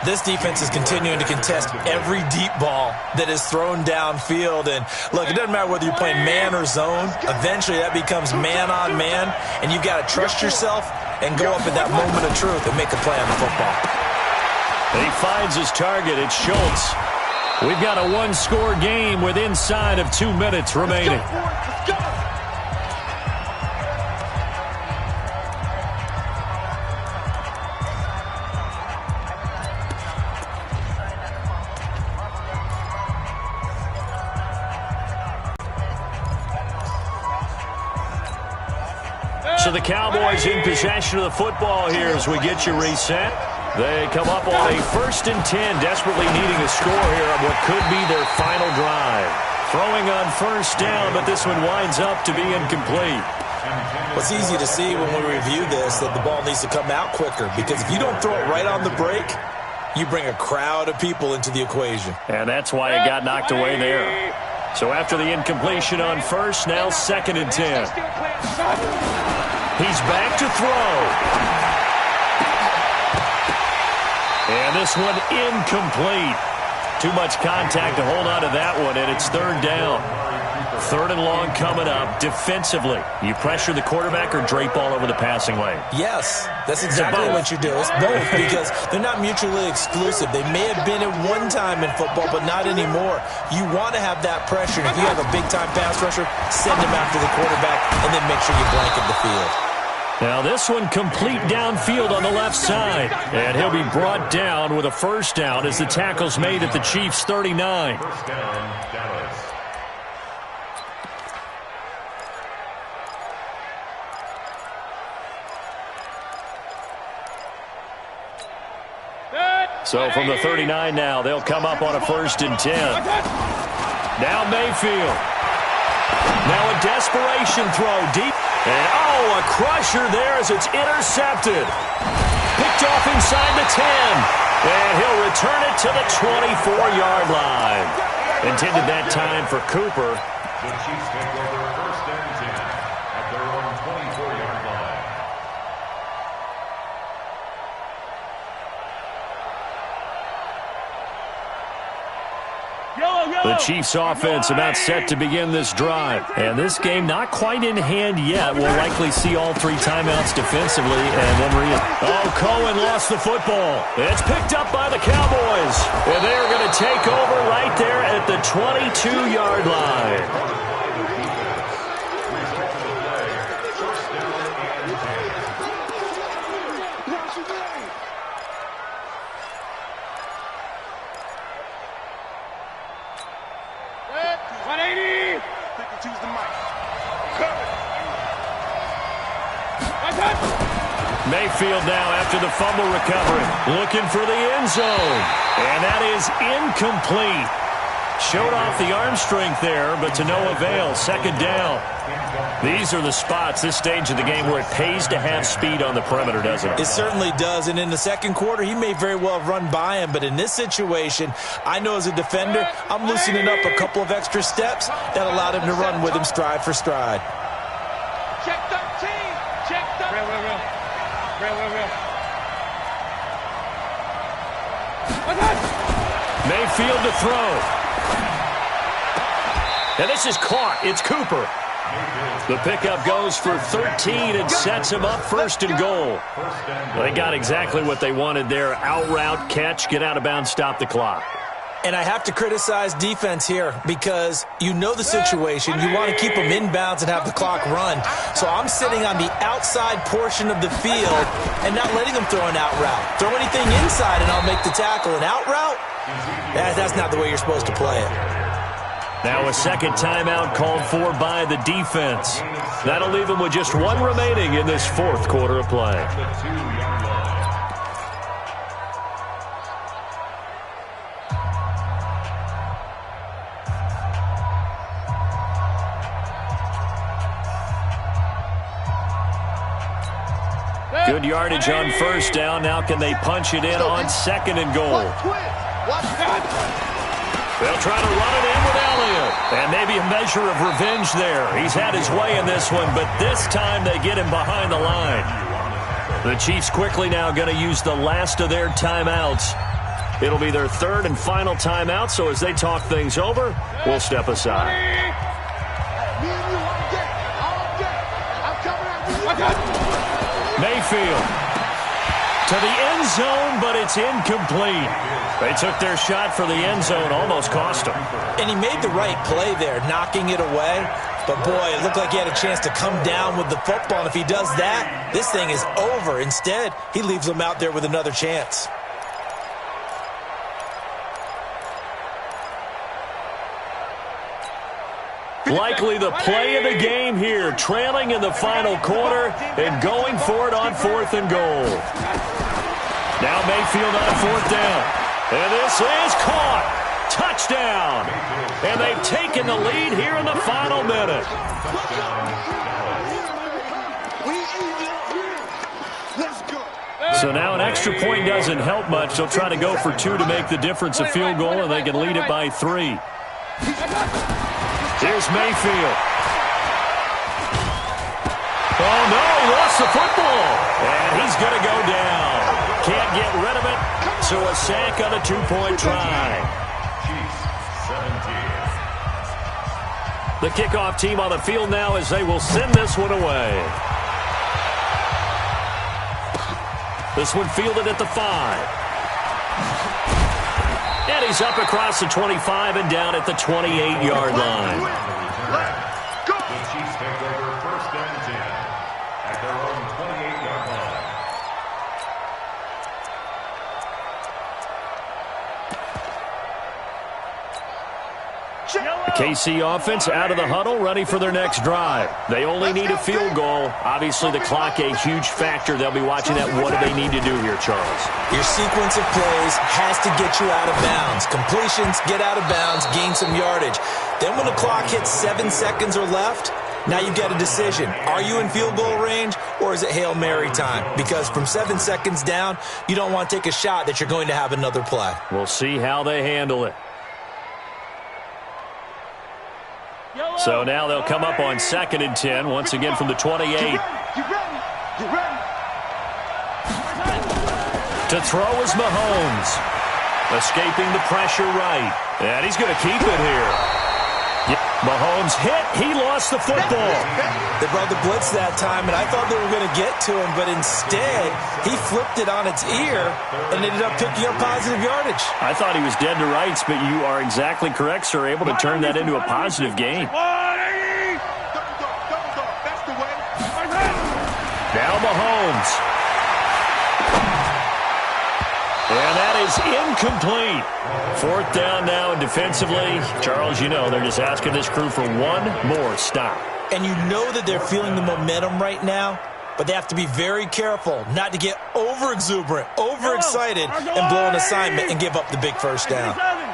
This defense is continuing to contest every deep ball that is thrown downfield. And, look, it doesn't matter whether you're playing man or zone. Eventually, that becomes man on man, and you've got to trust yourself and go up at that moment of truth and make a play on the football. And he finds his target. It's Schultz. We've got a one-score game with inside of 2 minutes remaining. Let's go. So the Cowboys in possession of the football here as we get you reset. They come up on a 1st and 10, desperately needing a score here on what could be their final drive. Throwing on 1st down, but this one winds up to be incomplete. Well, it's easy to see when we review this that the ball needs to come out quicker, because if you don't throw it right on the break, you bring a crowd of people into the equation. And that's why it got knocked away there. So after the incompletion on 1st, now 2nd and 10. He's back to throw. And this one incomplete. Too much contact to hold on to that one, and it's 3rd down. 3rd and long coming up. Defensively, you pressure the quarterback or drape all over the passing lane? Yes, that's exactly what you do. It's both, because they're not mutually exclusive. They may have been at one time in football, but not anymore. You want to have that pressure, and if you have a big-time pass rusher, send him after the quarterback, and then make sure you blanket the field. Now this one complete downfield on the left side. And he'll be brought down with a 1st down as the tackle's made at the Chiefs' 39. 1st down, Dallas. So from the 39 now, they'll come up on a 1st and 10. Now Mayfield. Now a desperation throw deep. And, a crusher there as it's intercepted. Picked off inside the 10. And he'll return it to the 24-yard line. Intended that time for Cooper. The Chiefs take over 1st and 10 at their own 24-yard line. The Chiefs offense about set to begin this drive. And this game not quite in hand yet. We'll likely see all 3 timeouts defensively. And then Cohen lost the football. It's picked up by the Cowboys. And they're going to take over right there at the 22-yard line. Mayfield now after the fumble recovery. Looking for the end zone. And that is incomplete. Showed off the arm strength there, but to no avail. 2nd down. These are the spots, this stage of the game, where it pays to have speed on the perimeter, doesn't it? It certainly does. And in the 2nd quarter, he may very well have run by him. But in this situation, I know as a defender, I'm loosening up a couple of extra steps that allowed him to run with him stride for stride. Check 13. Check 13. Real. Mayfield to throw. And this is caught. It's Cooper. The pickup goes for 13 and sets him up first and goal. They got exactly what they wanted there. Out route, catch, get out of bounds, stop the clock. And I have to criticize defense here because you know the situation. You want to keep them inbounds and have the clock run. So I'm sitting on the outside portion of the field and not letting them throw an out route. Throw anything inside and I'll make the tackle. An out route? That's not the way you're supposed to play it. Now a second timeout called for by the defense. That'll leave them with just one remaining in this fourth quarter of play. Good yardage on first down. Now can they punch it in on second and goal? They'll try to run it in with Elliott. And maybe a measure of revenge there. He's had his way in this one, but this time they get him behind the line. The Chiefs quickly now going to use the last of their timeouts. It'll be their third and final timeout, so as they talk things over, we'll step aside. Mayfield to the end zone, but it's incomplete. They took their shot for the end zone, almost cost them. And he made the right play there, knocking it away. But, boy, it looked like he had a chance to come down with the football. And if he does that, this thing is over. Instead, he leaves them out there with another chance. Likely the play of the game here, trailing in the final quarter and going for it on fourth and goal. Now Mayfield on fourth down. And this is caught. Touchdown. And they've taken the lead here in the final minute. So now an extra point doesn't help much. They'll try to go for two to make the difference a field goal, and they can lead it by 3. Here's Mayfield. Oh, no, lost the football. And he's going to go down. Can't get rid of it, so a sack on a 2-point try. The kickoff team on the field now as they will send this one away. This one fielded at the 5. And he's up across the 25 and down at the 28-yard line. The Chiefs take over first and 10 at their own 28-yard line. The KC offense out of the huddle, ready for their next drive. They only need a field goal. Obviously, the clock a huge factor. They'll be watching that. What do they need to do here, Charles? Your sequence of plays has to get you out of bounds. Completions, get out of bounds, gain some yardage. Then when the clock hits 7 seconds or left, now you've got a decision. Are you in field goal range, or is it Hail Mary time? Because from 7 seconds down, you don't want to take a shot that you're going to have another play. We'll see how they handle it. So now they'll come up on second and 10, once again from the 28. You ready? To throw is Mahomes. Escaping the pressure right. And he's going to keep it here. Mahomes hit. He lost the football. They brought the blitz that time, and I thought they were going to get to him, but instead he flipped it on its ear and ended up picking up positive yardage. I thought he was dead to rights, but you are exactly correct, sir. Able to turn that into a positive gain. That's the way. Now Mahomes. And that is incomplete. Fourth down now, and defensively, Charles, you know, they're just asking this crew for one more stop. And you know that they're feeling the momentum right now, but they have to be very careful not to get over-exuberant, overexcited, and blow an assignment and give up the big first down. Mike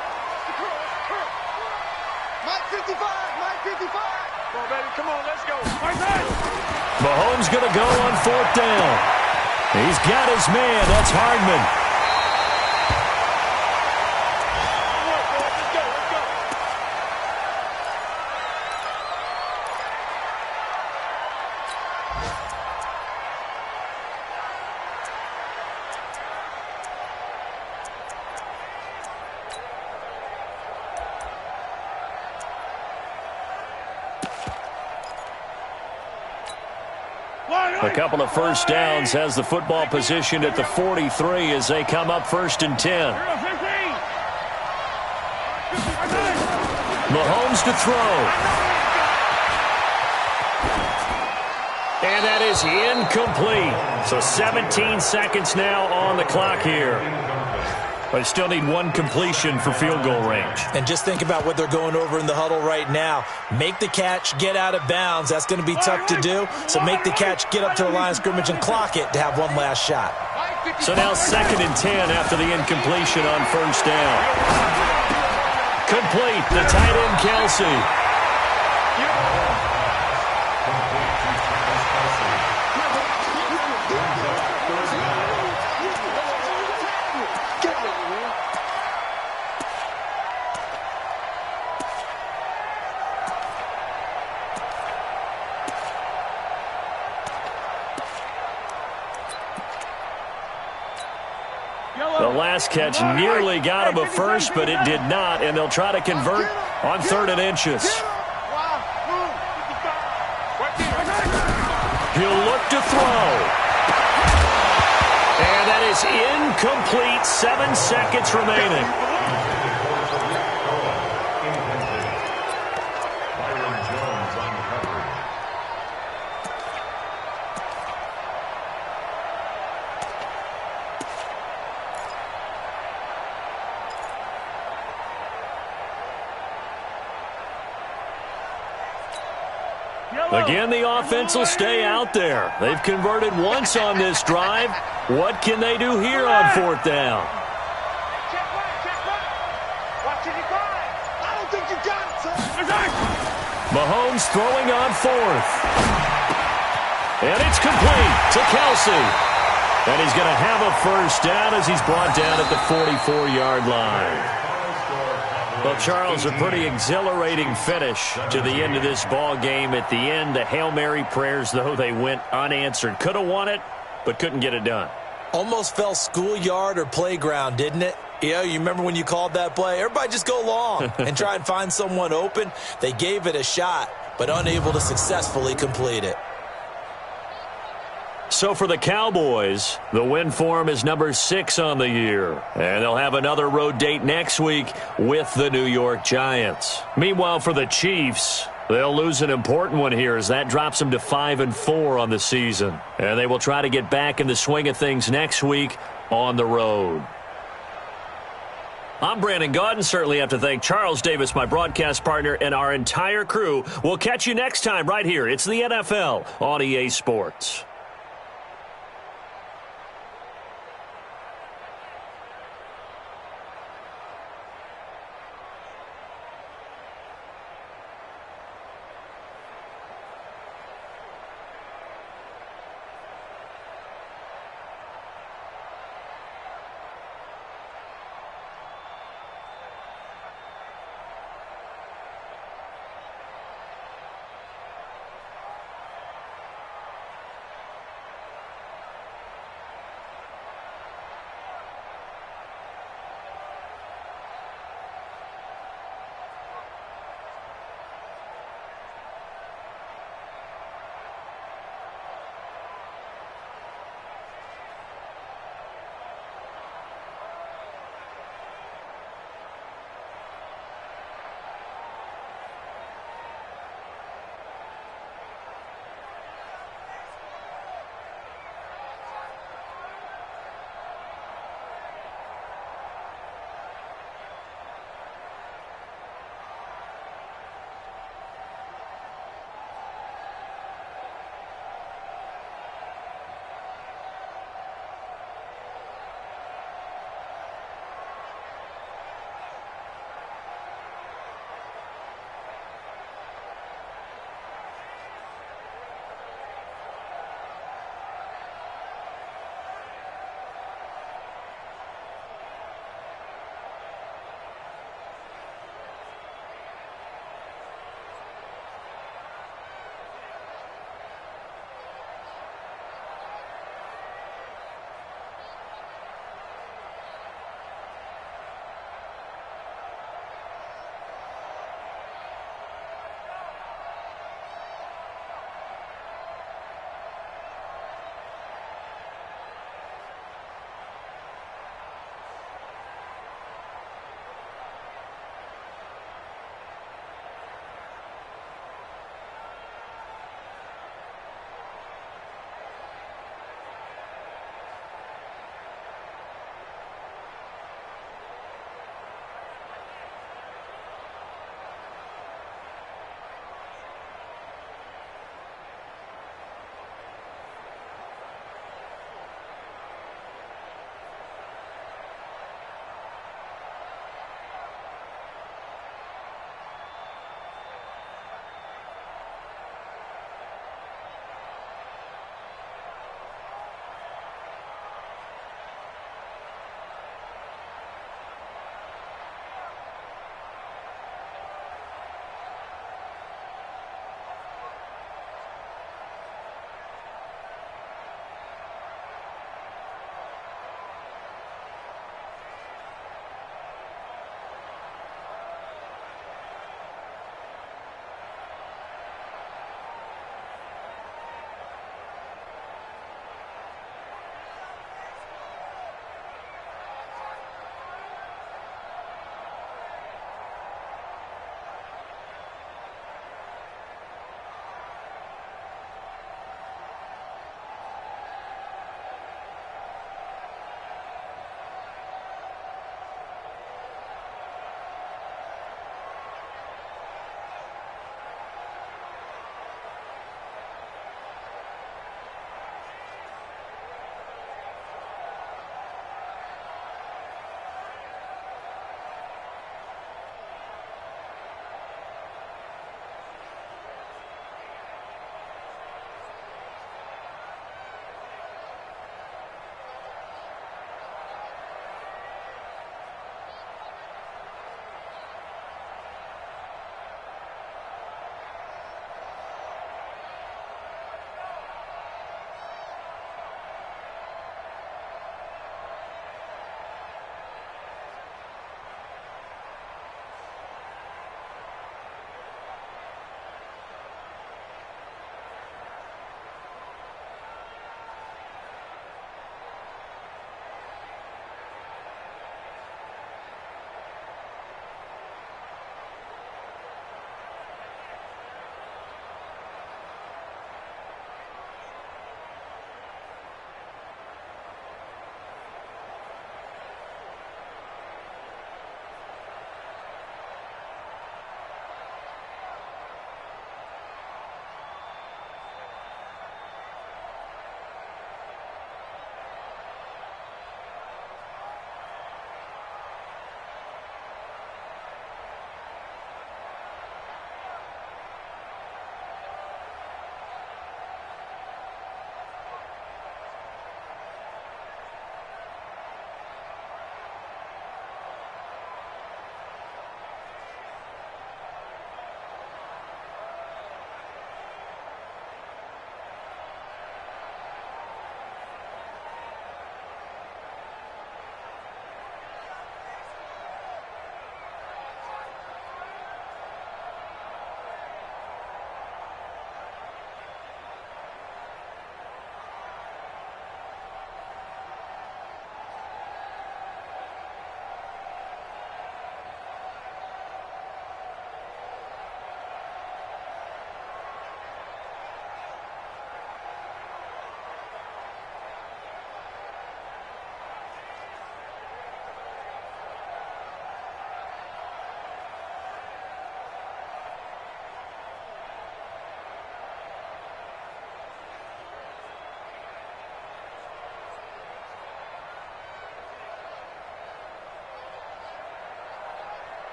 55, Mike 55. Come on, baby, come on, let's go. Mahomes going to go on fourth down. He's got his man. That's Hardman. A couple of first downs, has the football positioned at the 43 as they come up 1st and 10. Mahomes to throw. And that is incomplete. So 17 seconds now on the clock here. But still need one completion for field goal range. And just think about what they're going over in the huddle right now. Make the catch, get out of bounds. That's going to be tough to do. So make the catch, get up to the line of scrimmage, and clock it to have one last shot. So now 2nd and 10 after the incompletion on 1st down. Complete, the tight end, Kelsey. The last catch nearly got him a first, but it did not, and they'll try to convert on 3rd and inches. He'll look to throw. And that is incomplete. 7 seconds remaining. Again, the offense will stay out there. They've converted once on this drive. What can they do here on 4th down? Mahomes throwing on 4th. And it's complete to Kelsey. And he's going to have a first down as he's brought down at the 44-yard line. Well, Charles, a pretty exhilarating finish to the end of this ball game. At the end, the Hail Mary prayers, though, they went unanswered. Could have won it, but couldn't get it done. Almost fell schoolyard or playground, didn't it? You remember when you called that play? Everybody just go long and try and find someone open. They gave it a shot, but unable to successfully complete it. So for the Cowboys, the win form is number 6 on the year. And they'll have another road date next week with the New York Giants. Meanwhile, for the Chiefs, they'll lose an important one here as that drops them to 5-4 on the season. And they will try to get back in the swing of things next week on the road. I'm Brandon Gaudin. Certainly have to thank Charles Davis, my broadcast partner, and our entire crew. We'll catch you next time right here. It's the NFL on EA Sports.